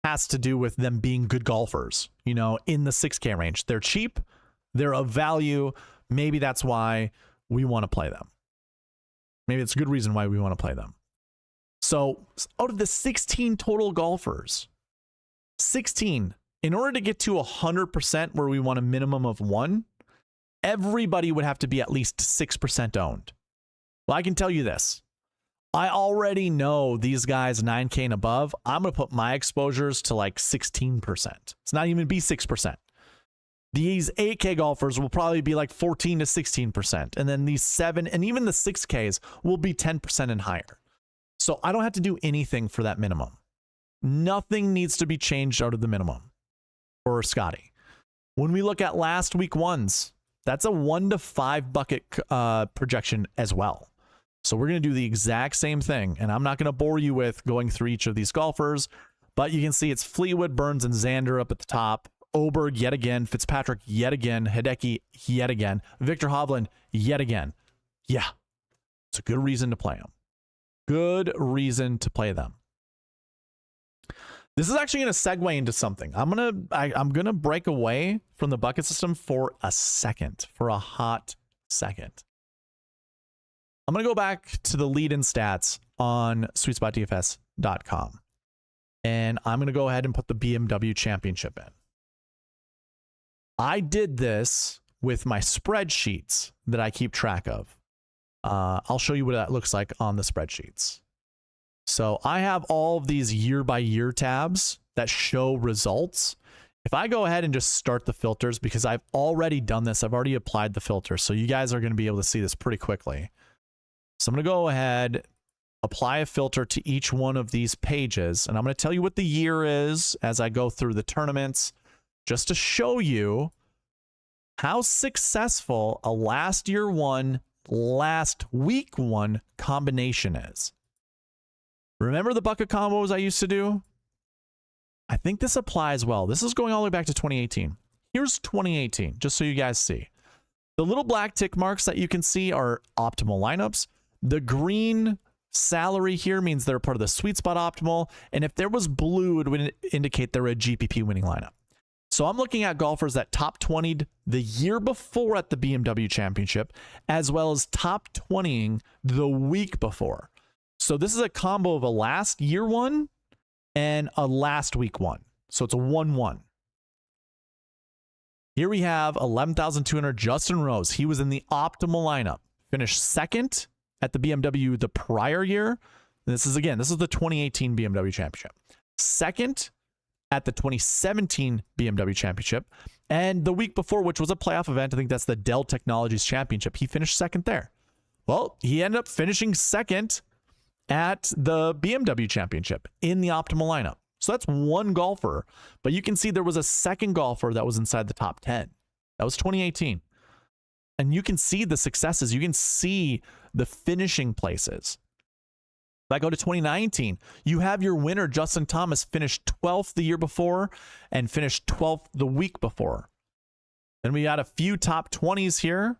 has to do with them being good golfers, you know, in the 6K range. They're cheap, they're of value. Maybe that's why we want to play them. Maybe it's a good reason why we want to play them. So out of the 16 total golfers, 16, in order to get to 100% where we want a minimum of 1, everybody would have to be at least 6% owned. Well, I can tell you this. I already know these guys 9K and above. I'm going to put my exposures to like 16%. It's not even be 6%. These 8K golfers will probably be like 14 to 16%. And then these 7 and even the 6Ks will be 10% and higher. So I don't have to do anything for that minimum. Nothing needs to be changed out of the minimum for Scotty. When we look at last week ones, that's a 1 to 5 bucket projection as well. So we're going to do the exact same thing. And I'm not going to bore you with going through each of these golfers, but you can see it's Fleetwood, Burns, and Xander up at the top. Oberg yet again, Fitzpatrick yet again, Hideki yet again, Victor Hovland yet again. Yeah, it's a good reason to play them. Good reason to play them. This is actually going to segue into something. I'm gonna break away from the bucket system for a second, for a hot second. I'm going to go back to the lead-in stats on SweetSpotDFS.com, and I'm going to go ahead and put the BMW Championship in. I did this with my spreadsheets that I keep track of. I'll show you what that looks like on the spreadsheets. So I have all of these year-by-year tabs that show results. If I go ahead and just start the filters, because I've already done this, I've already applied the filter, so you guys are going to be able to see this pretty quickly. So I'm going to go ahead, apply a filter to each one of these pages, and I'm going to tell you what the year is as I go through the tournaments, just to show you how successful a last year one, last week one combination is. Remember the bucket combos I used to do? I think this applies well. This is going all the way back to 2018. Here's 2018, just so you guys see. The little black tick marks that you can see are optimal lineups. The green salary here means they're part of the sweet spot optimal. And if there was blue, it would indicate they're a GPP winning lineup. So I'm looking at golfers that top 20'd the year before at the BMW Championship, as well as top 20ing the week before. So this is a combo of a last year one and a last week one. So it's a 1-1. Here we have 11,200 Justin Rose. He was in the optimal lineup. Finished second at the BMW the prior year. This is the 2018 BMW Championship. Second at the 2017 BMW Championship. And the week before, which was a playoff event, I think that's the Dell Technologies Championship, he finished second there. Well, he ended up finishing second at the BMW Championship in the optimal lineup. So that's one golfer, but you can see there was a second golfer that was inside the top 10. That was 2018. And you can see the successes. You can see the finishing places. If I go to 2019, you have your winner, Justin Thomas, finished 12th the year before and finished 12th the week before. Then we got a few top 20s here,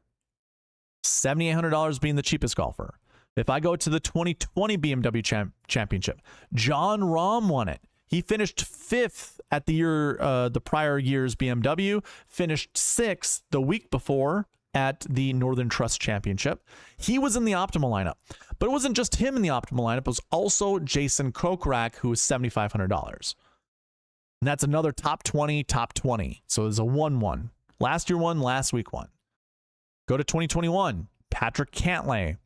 $7,800 being the cheapest golfer. If I go to the 2020 BMW Championship, John Rahm won it. He finished 5th at the prior year's BMW, finished 6th the week before at the Northern Trust Championship. He was in the optimal lineup, but it wasn't just him in the optimal lineup. It was also Jason Kokrak, who was $7,500. And that's another top 20, top 20. So it was a 1-1. Last year one, last week one. Go to 2021, Patrick Cantlay.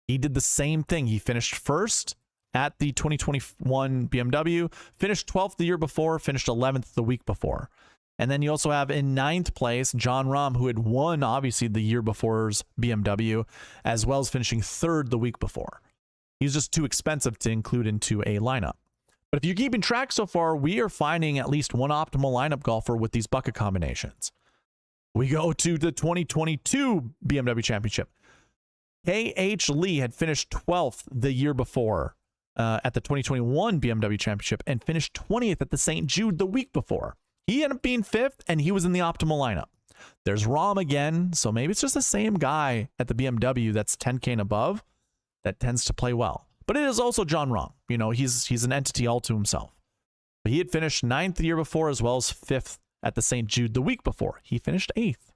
He did the same thing. He finished first at the 2021 BMW, finished 12th the year before, finished 11th the week before. And then you also have in 9th place, John Rahm, who had won, obviously, the year before's BMW, as well as finishing 3rd the week before. He's just too expensive to include into a lineup. But if you're keeping track so far, we are finding at least one optimal lineup golfer with these bucket combinations. We go to the 2022 BMW Championship. K.H. Lee had finished 12th the year before at the 2021 BMW Championship and finished 20th at the St. Jude the week before. He ended up being 5th, and he was in the optimal lineup. There's Rahm again, so maybe it's just the same guy at the BMW that's 10K and above that tends to play well. But it is also John Rahm. You know, he's an entity all to himself. But he had finished 9th the year before, as well as 5th at the St. Jude the week before. He finished 8th.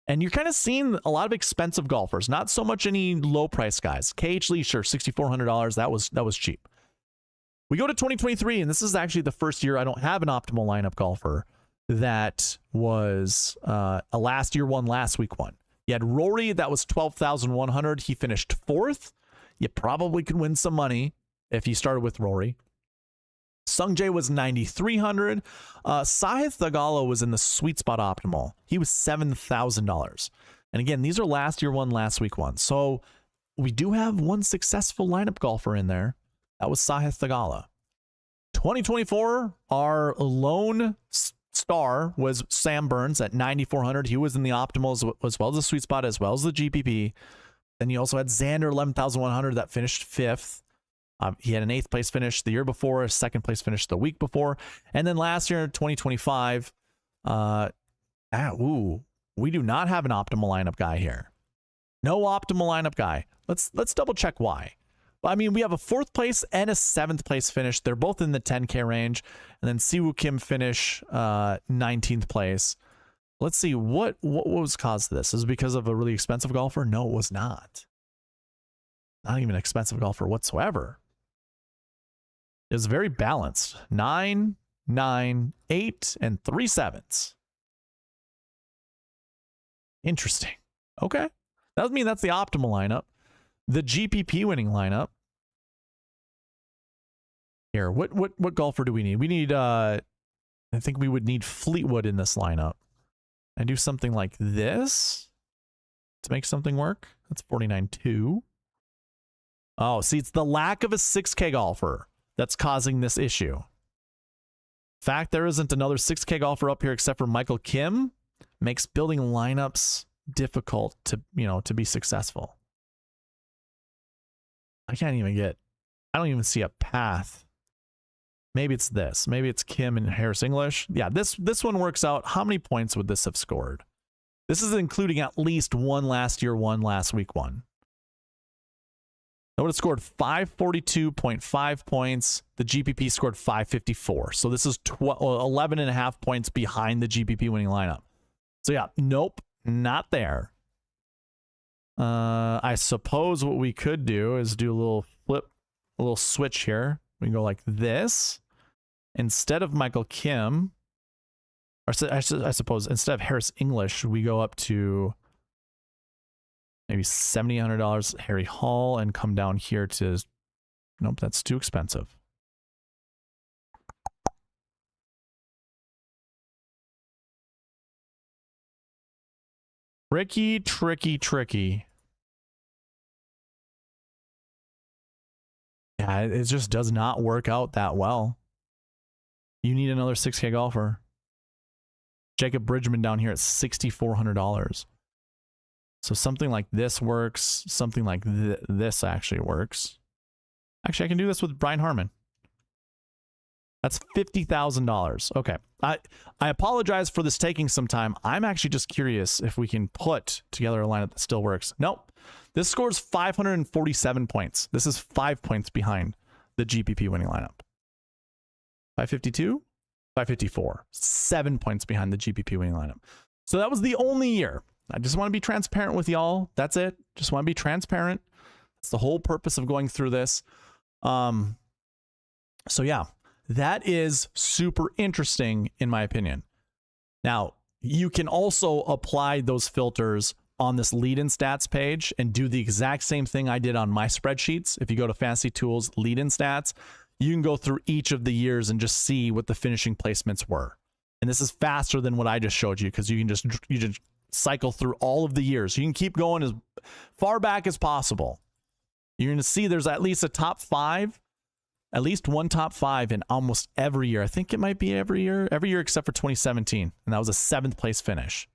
And you're kind of seeing a lot of expensive golfers, not so much any low price guys. KH Lee, sure, $6,400. That was cheap. We go to 2023, and this is actually the first year I don't have an optimal lineup golfer that was a last year one, last week one. You had Rory, that was 12,100. He finished 4th. You probably could win some money if you started with Rory. Sungjae was 9,300. Sahith Theegala was in the sweet spot optimal. He was $7,000. And again, these are last year one, last week one. So we do have one successful lineup golfer in there. That was Sahith Theegala. 2024, our lone star was Sam Burns at 9,400. He was in the optimal as well as the sweet spot, as well as the GPP. Then you also had Xander, 11,100, that finished 5th. He had an 8th place finish the year before, a 2nd place finish the week before. And then last year, 2025, we do not have an optimal lineup guy here. No optimal lineup guy. Let's double check why. I mean, we have a 4th place and a 7th place finish. They're both in the 10K range. And then Siwoo Kim finish 19th place. Let's see, what was caused this? Is it because of a really expensive golfer? No, it was not. Not even an expensive golfer whatsoever. It was very balanced. 9, 9, 8, and 3 7s. Interesting. Okay. That would mean that's the optimal lineup. The GPP winning lineup. Here, what golfer do we need? We need, I think we would need Fleetwood in this lineup. I do something like this to make something work. That's 49.2. Oh, see, it's the lack of a 6K golfer that's causing this issue. In fact, there isn't another 6K golfer up here except for Michael Kim. Makes building lineups difficult to be successful. I don't even see a path. Maybe it's this. Maybe it's Kim and Harris English. Yeah, this one works out. How many points would this have scored? This is including at least one last year, one last week one. That would have scored 542.5 points. The GPP scored 554. So this is 11.5 points behind the GPP winning lineup. So yeah, nope, not there. I suppose what we could do is do a little flip, a little switch here. We can go like this. Instead of Michael Kim, or I suppose instead of Harris English, we go up to maybe $7,800 Harry Hall and come down here to, nope, that's too expensive. Tricky, tricky, tricky. Yeah, it just does not work out that well. You need another 6K golfer. Jacob Bridgman down here at $6,400. So something like this works. Something like this actually works. Actually, I can do this with Brian Harmon. That's $50,000. Okay. I apologize for this taking some time. I'm actually just curious if we can put together a lineup that still works. Nope. This scores 547 points. This is 5 points behind the GPP winning lineup. 552? 554. 7 points behind the GPP winning lineup. So that was the only year. I just want to be transparent with y'all. That's it. Just want to be transparent. That's the whole purpose of going through this. So yeah, that is super interesting in my opinion. Now, you can also apply those filters on this lead-in stats page and do the exact same thing I did on my spreadsheets. If you go to Fantasy Tools, lead-in stats, you can go through each of the years and just see what the finishing placements were. And this is faster than what I just showed you because you just cycle through all of the years. You can keep going as far back as possible. You're going to see there's at least a top 5, at least one top 5 in almost every year. I think it might be every year except for 2017. And that was a 7th place finish.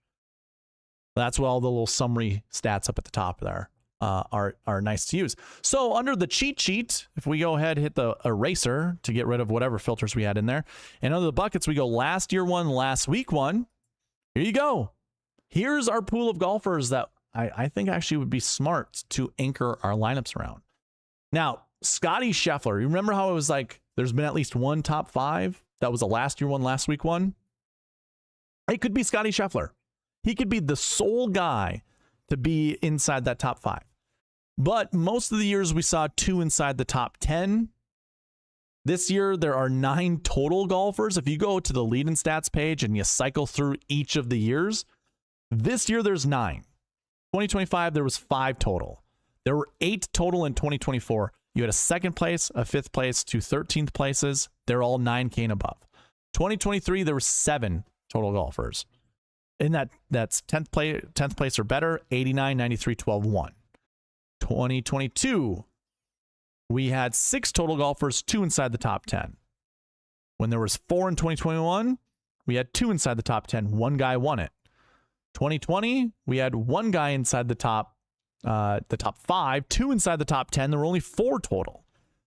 That's what all the little summary stats up at the top there are nice to use. So under the cheat sheet, if we go ahead, hit the eraser to get rid of whatever filters we had in there. And under the buckets, we go last year one, last week one. Here you go. Here's our pool of golfers that I think actually would be smart to anchor our lineups around. Now, Scotty Scheffler, you remember how it was like, there's been at least one top 5 that was a last year one, last week one. It could be Scottie Scheffler. He could be the sole guy to be inside that top 5. But most of the years we saw 2 inside the top 10. This year there are 9 total golfers. If you go to the lead and stats page and you cycle through each of the years, this year there's 9. 2025 there was 5 total. There were 8 total in 2024. You had a 2nd place, a 5th place, 2 13th places. They're all 9K and above. 2023 there were 7 total golfers. In that's 10th place or better, 89, 93, 12, 1. 2022, we had 6 total golfers, 2 inside the top 10. When there was 4 in 2021, we had 2 inside the top 10. 1 guy won it. 2020, we had 1 guy inside the top 5, 2 inside the top 10. There were only 4 total.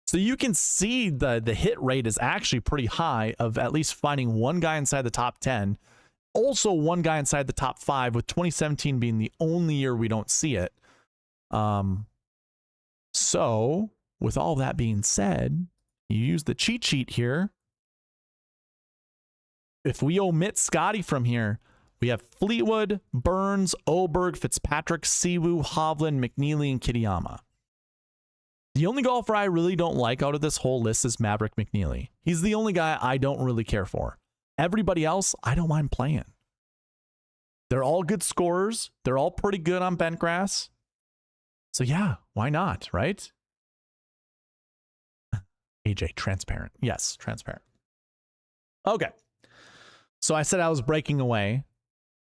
So you can see the hit rate is actually pretty high of at least finding 1 guy inside the top 10. Also 1 guy inside the top 5, with 2017 being the only year we don't see it. So with all that being said, you use the cheat sheet here. If we omit Scottie from here, we have Fleetwood, Burns, Oberg, Fitzpatrick, Siwoo, Hovland, McNeely, and Kitayama. The only golfer I really don't like out of this whole list is Maverick McNeely. He's the only guy I don't really care for. Everybody else, I don't mind playing. They're all good scorers. They're all pretty good on bent grass. So yeah, why not, right? AJ, transparent. Yes, transparent. Okay. So I said I was breaking away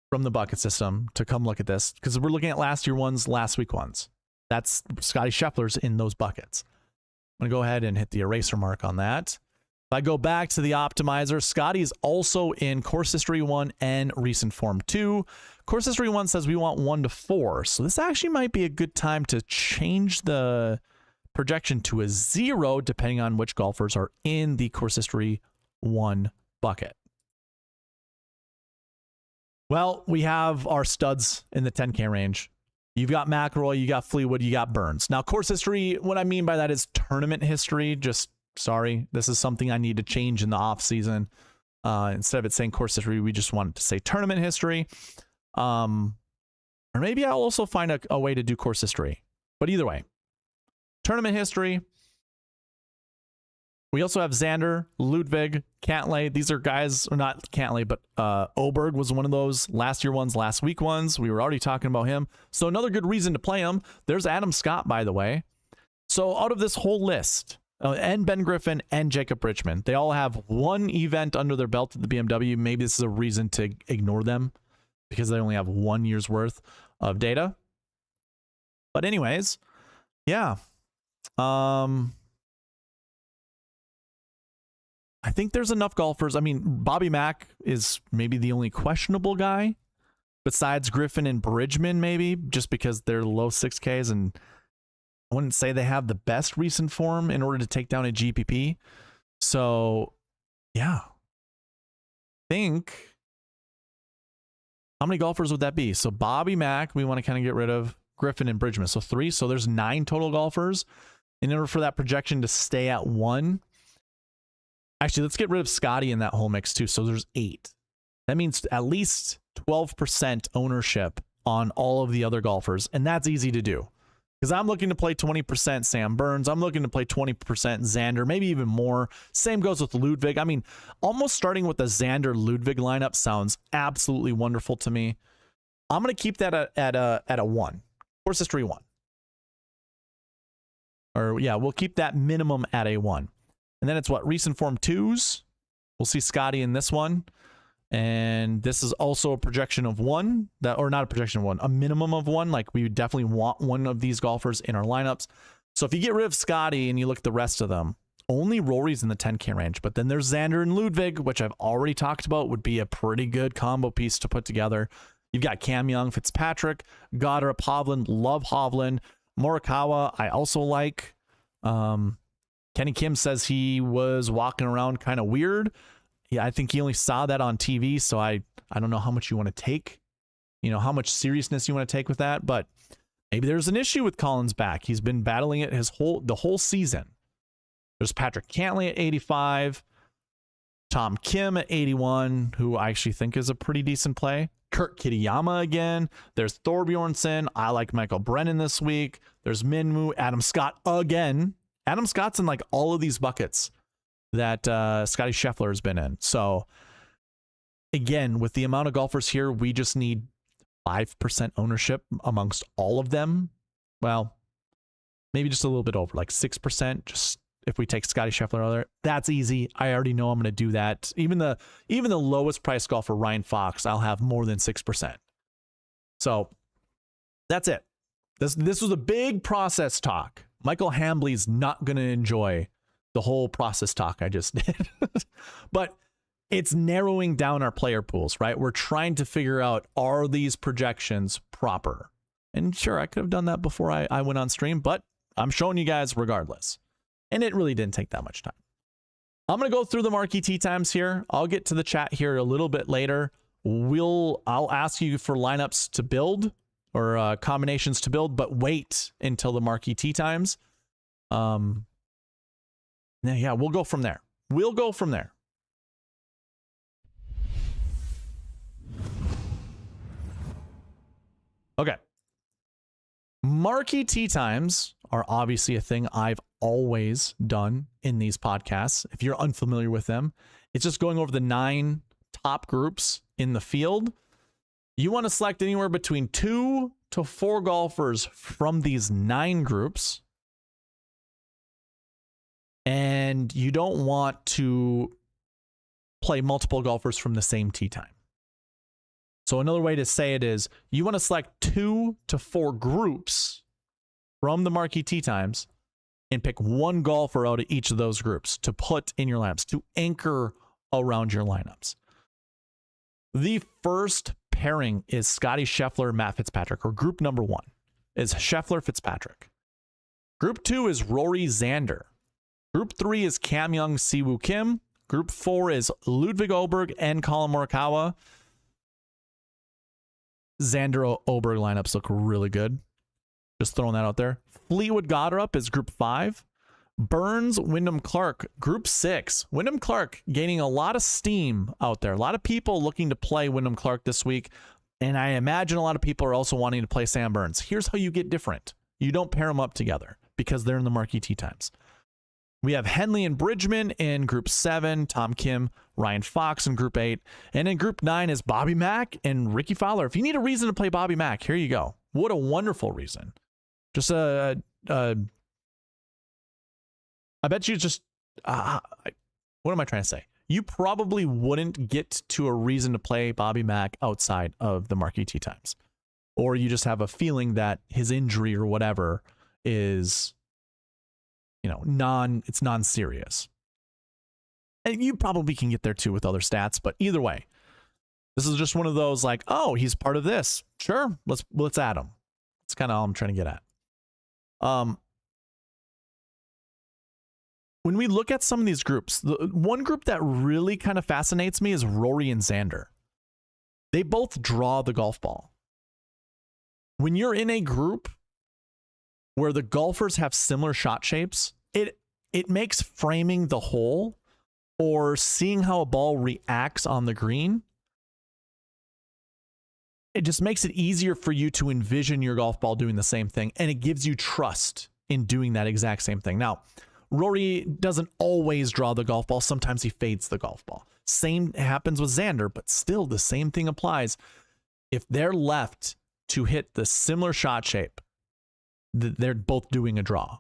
from the bucket system to come look at this because we're looking at last year ones, last week ones. That's Scottie Scheffler's in those buckets. I'm going to go ahead and hit the eraser mark on that. If I go back to the optimizer, Scottie is also in course history 1 and recent form 2. Course history 1 says we want 1 to 4. So this actually might be a good time to change the projection to a 0, depending on which golfers are in the course history 1 bucket. Well, we have our studs in the 10K range. You've got McIlroy, you got Fleetwood, you got Burns. Now, course history, what I mean by that is tournament history. Just sorry, this is something I need to change in the off season. Instead of it saying course history, we just want it to say tournament history. Or maybe I'll also find a way to do course history. But either way, tournament history. We also have Xander, Ludwig, Cantlay. These are guys, or not Cantlay, but Oberg was one of those last year ones, last week ones. We were already talking about him. So another good reason to play him. There's Adam Scott, by the way. So out of this whole list, and Ben Griffin and Jacob Richmond, they all have 1 event under their belt at the BMW. Maybe this is a reason to ignore them because they only have 1 year's worth of data. But anyways, yeah. I think there's enough golfers. I mean, Bobby Mack is maybe the only questionable guy besides Griffin and Bridgman, maybe just because they're low 6Ks, and I wouldn't say they have the best recent form in order to take down a GPP. So yeah, think how many golfers would that be? So Bobby Mack, we want to kind of get rid of. Griffin and Bridgman, so 3. So there's 9 total golfers. In order for that projection to stay at 1, actually, let's get rid of Scottie in that whole mix too. So there's 8. That means at least 12% ownership on all of the other golfers. And that's easy to do because I'm looking to play 20% Sam Burns. I'm looking to play 20% Xander, maybe even more. Same goes with Ludwig. I mean, almost starting with the Xander Ludwig lineup sounds absolutely wonderful to me. I'm going to keep that at a 1. Course history 1. Or yeah, we'll keep that minimum at a 1. And then it's what? Recent form 2s. We'll see Scottie in this one. And this is also a projection of 1. Or not a projection of 1. A minimum of 1. Like, we definitely want one of these golfers in our lineups. So if you get rid of Scottie and you look at the rest of them, only Rory's in the 10K range. But then there's Xander and Ludwig, which I've already talked about would be a pretty good combo piece to put together. You've got Cam Young, Fitzpatrick, Goddard, Hovland. Love Hovland. Morikawa, I also like. Kenny Kim says he was walking around kind of weird. Yeah, I think he only saw that on TV, so I don't know how much you want to take, how much seriousness you want to take with that, but maybe there's an issue with Collins back. He's been battling it the whole season. There's Patrick Cantlay at 85. Tom Kim at 81, who I actually think is a pretty decent play. Kurt Kitayama again. There's Thorbjornsen. I like Michael Brennan this week. There's Minwoo. Adam Scott again. Adam Scott's in like all of these buckets that Scotty Scheffler has been in. So again, with the amount of golfers here, we just need 5% ownership amongst all of them. Well, maybe just a little bit over, like 6%. Just if we take Scotty Scheffler out there, that's easy. I already know I'm going to do that. Even the lowest price golfer, Ryan Fox, I'll have more than 6%. So that's it. This was a big process talk. Michael Hambley's not going to enjoy the whole process talk I just did. But it's narrowing down our player pools, right? We're trying to figure out, are these projections proper? And sure, I could have done that before I went on stream, but I'm showing you guys regardless. And it really didn't take that much time. I'm going to go through the marquee tee times here. I'll get to the chat here a little bit later. I'll ask you for lineups to build or combinations to build, but wait until the marquee tee times. Yeah, we'll go from there. We'll go from there. Okay. Marquee tee times are obviously a thing I've always done in these podcasts. If you're unfamiliar with them, it's just going over the 9 top groups in the field. You want to select anywhere between 2 to 4 golfers from these 9 groups. And you don't want to play multiple golfers from the same tee time. So another way to say it is you want to select 2 to 4 groups from the marquee tee times and pick 1 golfer out of each of those groups to put in your lineups, to anchor around your lineups. The first pairing is Scotty Scheffler, Matt Fitzpatrick, or group number 1 is Scheffler, Fitzpatrick. Group 2 is Rory Xander. Group 3 is Cam Young, Siwoo Kim. Group 4 is Ludwig Åberg and Colin Morikawa. Xander Åberg lineups look really good. Just throwing that out there. Fleetwood Goddard is group 5. Burns, Wyndham Clark, group 6. Wyndham Clark gaining a lot of steam out there. A lot of people looking to play Wyndham Clark this week. And I imagine a lot of people are also wanting to play Sam Burns. Here's how you get different. You don't pair them up together because they're in the marquee tee times. We have Henley and Bridgman in group 7, Tom Kim, Ryan Fox in group 8, and in group 9 is Bobby Mack and Ricky Fowler. If you need a reason to play Bobby Mack, here you go. What a wonderful reason. Just I bet you just what am I trying to say? You probably wouldn't get to a reason to play Bobby Mack outside of the marquee tee times, or you just have a feeling that his injury or whatever is, you know, it's non-serious. And you probably can get there too with other stats, but either way, this is just one of those like, oh, he's part of this. Sure, let's add him. That's kind of all I'm trying to get at. When we look at some of these groups, the one group that really kind of fascinates me is Rory and Xander. They both draw the golf ball. When you're in a group where the golfers have similar shot shapes, it makes framing the hole or seeing how a ball reacts on the green, it just makes it easier for you to envision your golf ball doing the same thing, and it gives you trust in doing that exact same thing. Now, Rory doesn't always draw the golf ball. Sometimes he fades the golf ball. Same happens with Xander, but still the same thing applies. If they're left to hit the similar shot shape, they're both doing a draw.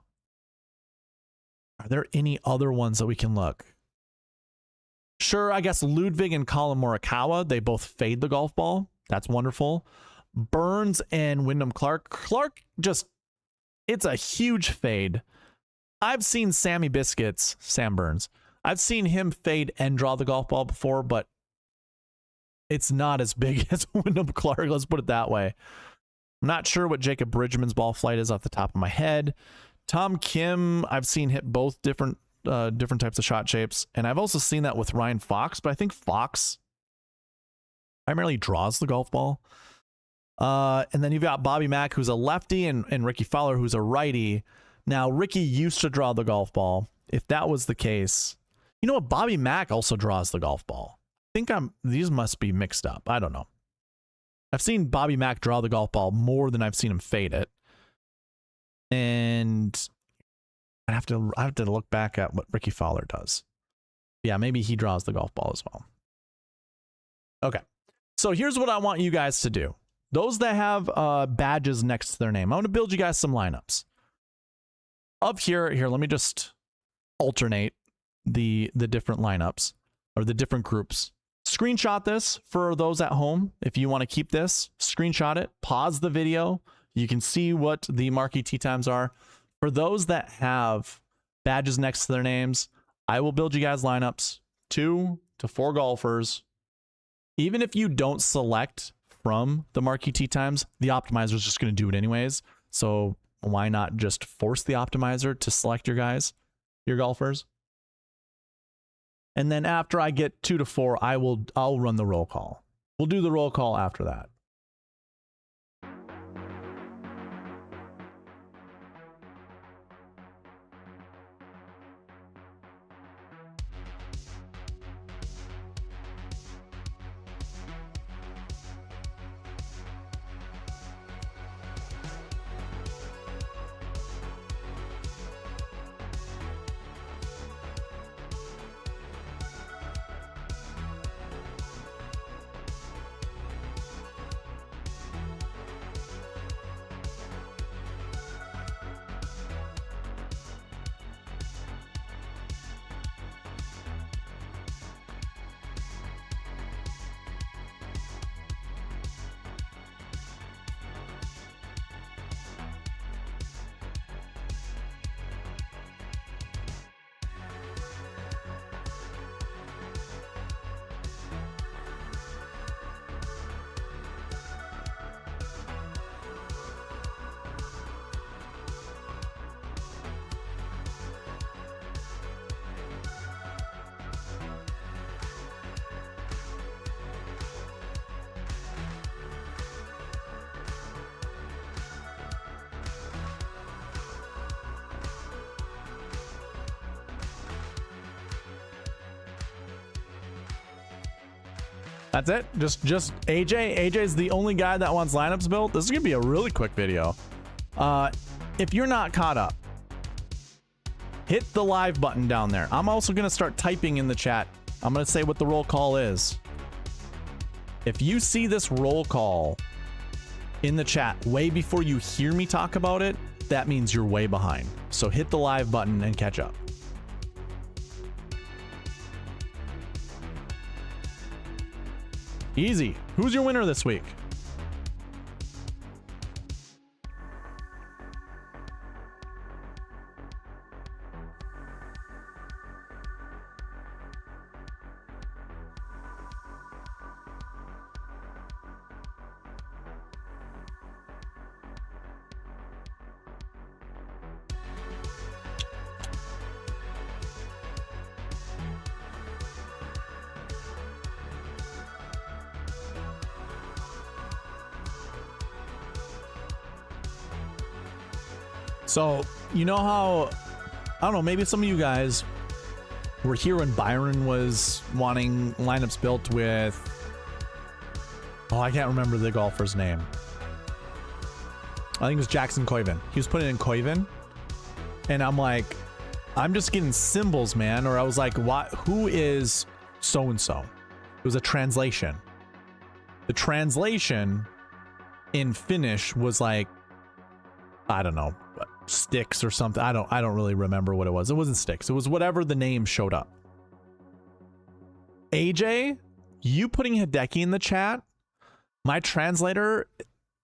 Are there any other ones that we can look? Sure, I guess Ludwig and Colin Morikawa, they both fade the golf ball. That's wonderful. Burns and Wyndham Clark. Clark just, it's a huge fade. I've seen Sam Burns. I've seen him fade and draw the golf ball before, but it's not as big as Wyndham Clark. Let's put it that way. I'm not sure what Jacob Bridgman's ball flight is off the top of my head. Tom Kim, I've seen hit both different types of shot shapes, and I've also seen that with Ryan Fox, but I think Fox primarily draws the golf ball. And then you've got Bobby Mack, who's a lefty, and Ricky Fowler, who's a righty. Now, Ricky used to draw the golf ball. If that was the case, You know what? Bobby Mack also draws the golf ball. I think these must be mixed up. I don't know. I've seen Bobby Mack draw the golf ball more than I've seen him fade it. And I have to look back at what Ricky Fowler does. Yeah, maybe he draws the golf ball as well. Okay. So here's what I want you guys to do. Those that have badges next to their name, I'm going to build you guys some lineups. Up here, let me just alternate the different lineups or the different groups. Screenshot this for those at home. If you want to keep this, screenshot it, pause the video. You can see what the marquee tee times are. For those that have badges next to their names, I will build you guys lineups, 2 to 4 golfers. Even if you don't select from the marquee tee times, the optimizer is just going to do it anyways. So why not just force the optimizer to select your guys, your golfers? And then after I get 2 to 4, I'll run the roll call. We'll do the roll call after that. That's it. Just AJ. AJ's the only guy that wants lineups built. This is gonna be a really quick video. If you're not caught up, hit the live button down there. I'm also gonna start typing in the chat. I'm gonna say what the roll call is. If you see this roll call in the chat way before you hear me talk about it, that means you're way behind. So hit the live button and catch up. Easy. Who's your winner this week? So, you know how, I don't know, maybe some of you guys were here when Byron was wanting lineups built with, oh, I can't remember the golfer's name. I think it was Jackson Koivin. He was putting in Koivin. And I'm like, I'm just getting symbols, man. Or I was like, what? Who is so-and-so? It was a translation. The translation in Finnish was like, I don't know, sticks or something. I don't really remember what it was. It wasn't sticks. It was whatever the name showed up. AJ, you putting Hideki in the chat, my translator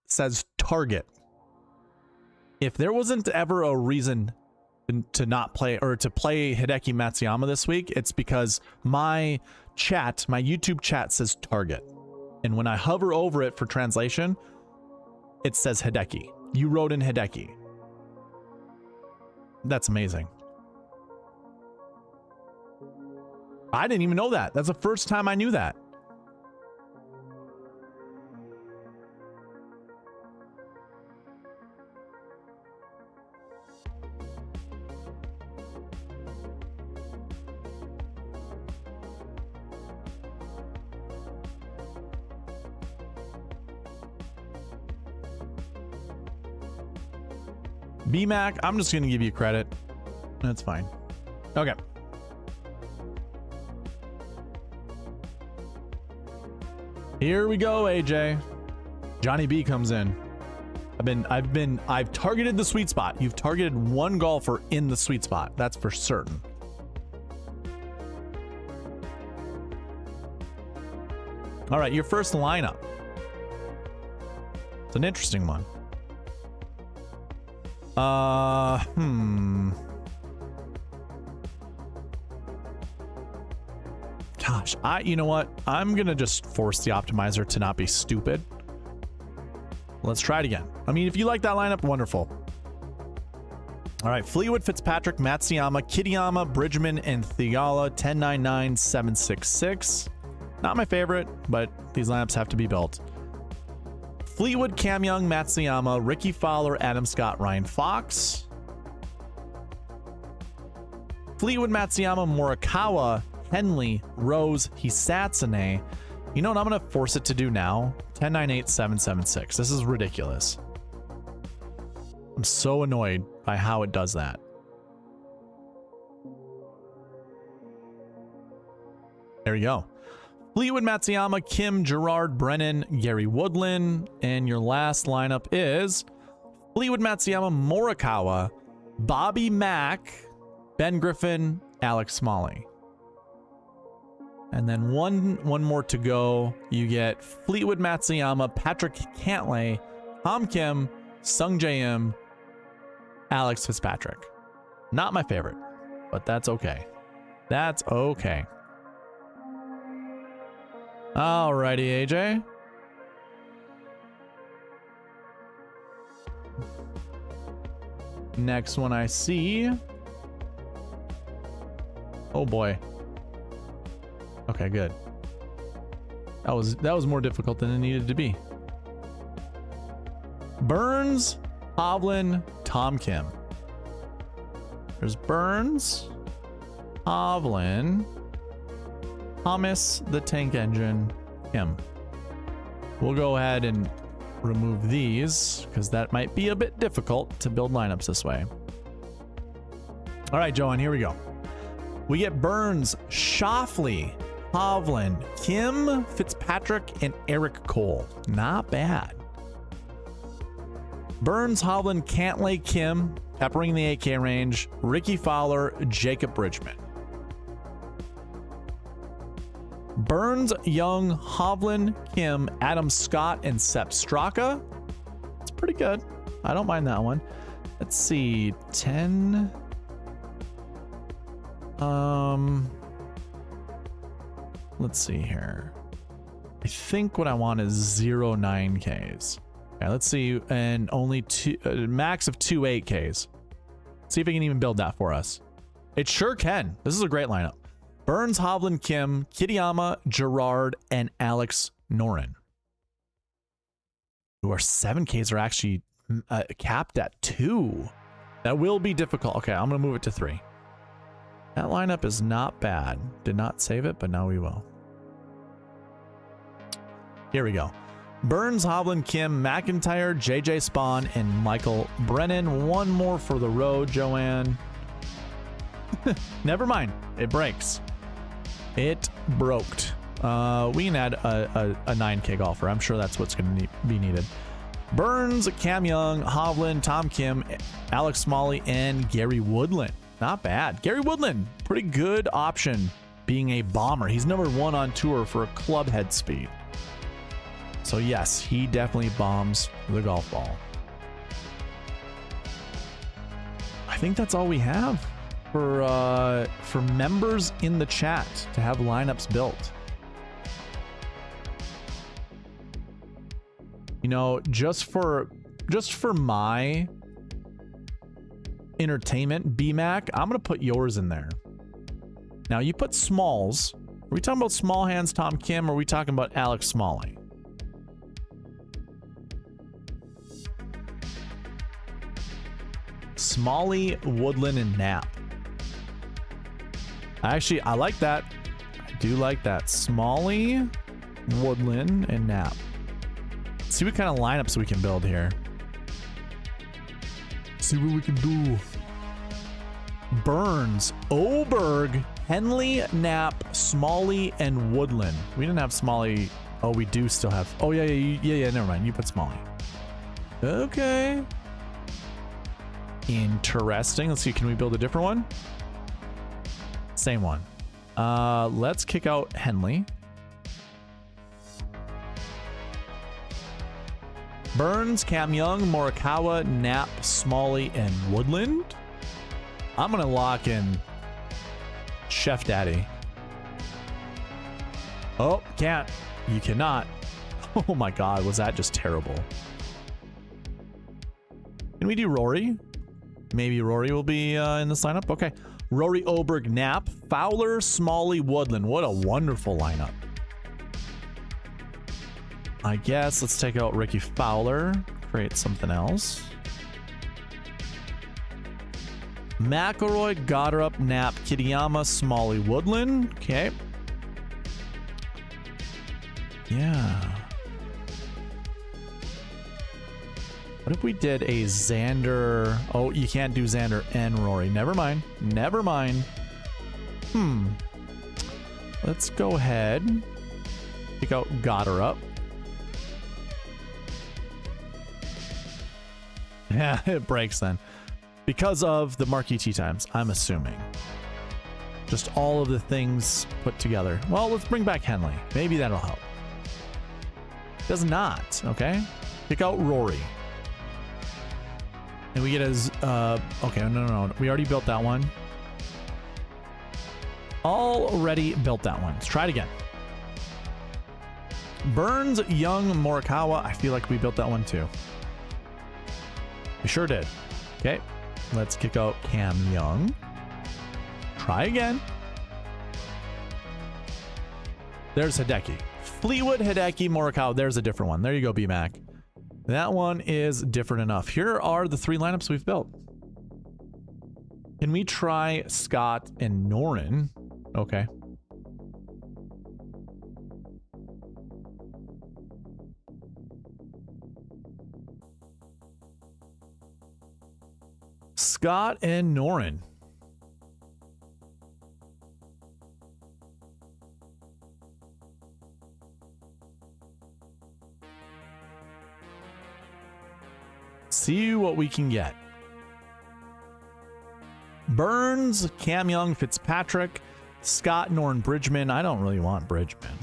says target. If there wasn't ever a reason to not play or to play Hideki Matsuyama this week, it's because my chat, my YouTube chat says target. And when I hover over it for translation, it says Hideki. You wrote in Hideki. That's amazing. I didn't even know that. That's the first time I knew that. BMAC, I'm just going to give you credit. That's fine. Okay. Here we go, AJ. Johnny B comes in. I've targeted the sweet spot. You've targeted one golfer in the sweet spot. That's for certain. All right, your first lineup. It's an interesting one. Gosh, you know what? I'm gonna just force the optimizer to not be stupid. Let's try it again. I mean, if you like that lineup, wonderful. All right, Fleetwood, Fitzpatrick, Matsuyama, Kitayama, Bridgman, and Theegala, 1099, 766. Not my favorite, but these lineups have to be built. Fleetwood, Cam Young, Matsuyama, Ricky Fowler, Adam Scott, Ryan Fox. Fleetwood, Matsuyama, Morikawa, Henley, Rose, Hisatsune. You know what I'm going to force it to do now? 1098, 776. This is ridiculous. I'm so annoyed by how it does that. There you go. Fleetwood, Matsuyama, Kim, Gerard, Brennan, Gary Woodland. And your last lineup is Fleetwood, Matsuyama, Morikawa, Bobby Mack, Ben Griffin, Alex Smalley. And then one more to go. You get Fleetwood, Matsuyama, Patrick Cantlay, Tom Kim, Sung J M, Alex Fitzpatrick. Not my favorite, but that's okay. That's okay. Alrighty, AJ. Next one I see. Oh boy. Okay, good. That was more difficult than it needed to be. Burns, Hovland, Tom Kim. There's Burns, Hovland, Thomas the Tank Engine, Kim. We'll go ahead and remove these because that might be a bit difficult to build lineups this way. All right, Joanne, here we go. We get Burns, Schauffele, Hovland, Kim, Fitzpatrick, and Eric Cole. Not bad. Burns, Hovland, Cantlay, Kim, peppering the 8K range, Ricky Fowler, Jacob Bridgman. Burns, Young, Hovland, Kim, Adam Scott, and Sepp Straka. It's pretty good. I don't mind that one. Let's see. 10. Let's see here. I think what I want is 0 9Ks. Okay, let's see. And only two, max of 2 8Ks. See if it can even build that for us. It sure can. This is a great lineup. Burns, Hovland, Kim, Kitayama, Gerard, and Alex Noren. Our 7Ks are actually capped at 2. That will be difficult. Okay, I'm going to move it to 3. That lineup is not bad. Did not save it, but now we will. Here we go. Burns, Hovland, Kim, McIntyre, JJ Spawn, and Michael Brennan. One more for the road, Joanne. Never mind. It breaks. It broke. We can add a 9K golfer. I'm sure that's what's going to be needed. Burns, Cam Young, Hovland, Tom Kim, Alex Smalley, and Gary Woodland. Not bad. Gary Woodland, pretty good option being a bomber. He's number 1 on tour for a club head speed. So yes, he definitely bombs the golf ball. I think that's all we have for members in the chat to have lineups built. You know, just for my entertainment, BMAC, I'm gonna put yours in there. Now you put Smalls. Are we talking about Small Hands Tom Kim, or are we talking about Alex Smalley? Smalley, Woodland, and Knapp. I like that. I do like that. Smalley, Woodland, and Knapp. Let's see what kind of lineups we can build here. See what we can do. Burns, Oberg, Henley, Knapp, Smalley, and Woodland. We didn't have Smalley. Oh, we do still have. Oh, yeah. Never mind. You put Smalley. Okay. Interesting. Let's see. Can we build a different one? Same one. Let's kick out Henley. Burns, Cam Young, Morikawa, Knapp, Smalley, and Woodland. I'm gonna lock in Chef Daddy. Oh, can't. You cannot. Oh my God, was that just terrible? Can we do Rory? Maybe Rory will be in this lineup. Okay. Rory, Oberg, Knapp, Fowler, Smalley, Woodland. What a wonderful lineup. I guess let's take out Ricky Fowler, create something else. McIlroy, Goddard, Knapp, Kitayama, Smalley, Woodland. Okay. Yeah. What if we did a Xander? Oh, you can't do Xander and Rory. Never mind. Never mind. Let's go ahead. Take out Goddard. Yeah, it breaks then. Because of the marquee tee times, I'm assuming. Just all of the things put together. Well, let's bring back Henley. Maybe that'll help. Does not, okay? Pick out Rory. And we get his, okay, no. We already built that one. Already built that one. Let's try it again. Burns, Young, Morikawa. I feel like we built that one too. We sure did. Okay, let's kick out Cam Young. Try again. There's Hideki. Fleetwood, Hideki, Morikawa. There's a different one. There you go, B-Mac. That one is different enough. Here are the 3 lineups we've built. Can we try Scott and Noren? Okay. Scott and Noren. See what we can get. Burns, Cam Young, Fitzpatrick, Scott, Noren, Bridgman. I don't really want Bridgman.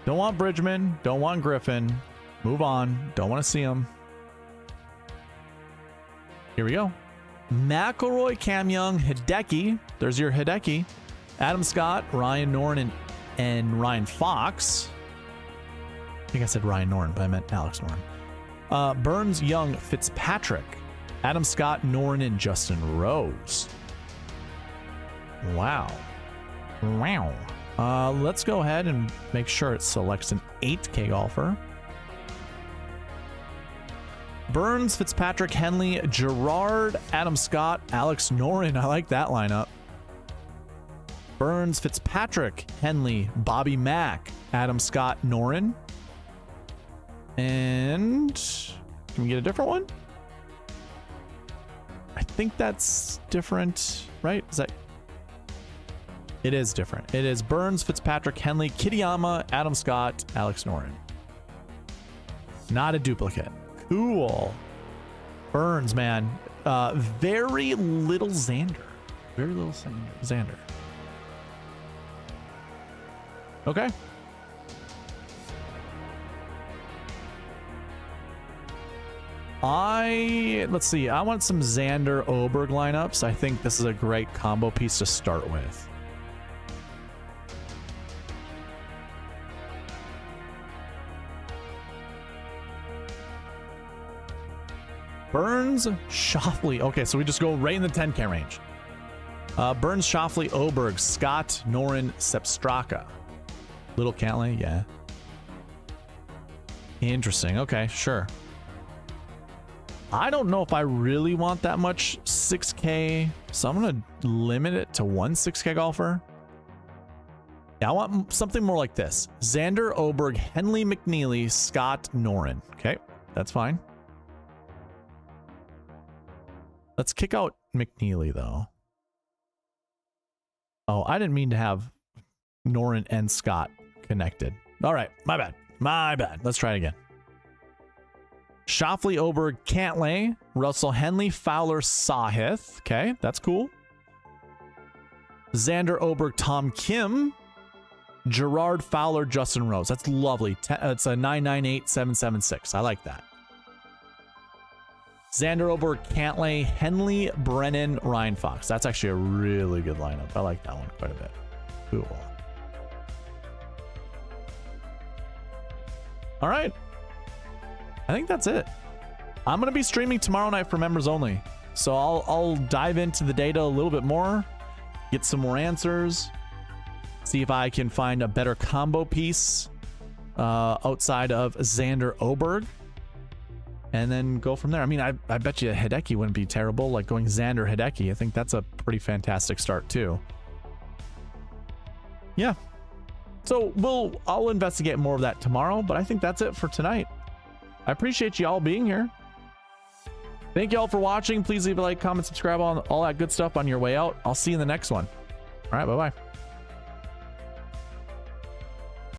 Don't want Bridgman. Don't want Griffin. Move on. Don't want to see him. Here we go. McIlroy, Cam Young, Hideki. There's your Hideki. Adam Scott, Ryan Noren, and Ryan Fox. I think I said Ryan Noren, but I meant Alex Noren. Burns, Young, Fitzpatrick. Adam Scott, Noren, and Justin Rose. Wow. Wow. Let's go ahead and make sure it selects an 8K golfer. Burns, Fitzpatrick, Henley, Gerard, Adam Scott, Alex Noren. I like that lineup. Burns, Fitzpatrick, Henley, Bobby Mack, Adam Scott, Noren. And can we get a different one? I think that's different, right? Is that? It is different. It is Burns, Fitzpatrick, Henley, Kitayama, Adam Scott, Alex Noren. Not a duplicate. Cool. Burns, man. Very little Xander. Very little Xander. Okay. Let's see. I want some Xander Oberg lineups. I think this is a great combo piece to start with. Burns, Schauffele. Okay, so we just go right in the 10K range. Burns, Schauffele, Oberg, Scott, Noren, Sepstraka. Little Cantley, yeah. Interesting. Okay, sure. I don't know if I really want that much 6K, so I'm going to limit it to one 6K golfer. Yeah, I want something more like this. Xander, Oberg, Henley, McNeely, Scott, Noren. Okay, that's fine. Let's kick out McNeely, though. Oh, I didn't mean to have Noren and Scott connected. All right, my bad. My bad. Let's try it again. Shoffley, Oberg, Cantlay, Russell, Henley, Fowler, Sahith. Okay, that's cool. Xander, Oberg, Tom Kim, Gerard, Fowler, Justin Rose. That's lovely. It's a 998776. I like that. Xander, Oberg, Cantlay, Henley, Brennan, Ryan Fox. That's actually a really good lineup. I like that one quite a bit. Cool. All right. I think that's it. I'm going to be streaming tomorrow night for members only. So I'll dive into the data a little bit more, get some more answers, see if I can find a better combo piece outside of Xander Oberg, and then go from there. I mean, I bet you Hideki wouldn't be terrible, like going Xander Hideki. I think that's a pretty fantastic start too. Yeah. So I'll investigate more of that tomorrow, but I think that's it for tonight. I appreciate you all being here. Thank you all for watching. Please leave a like, comment, subscribe, all that good stuff on your way out. I'll see you in the next one. All right, bye-bye.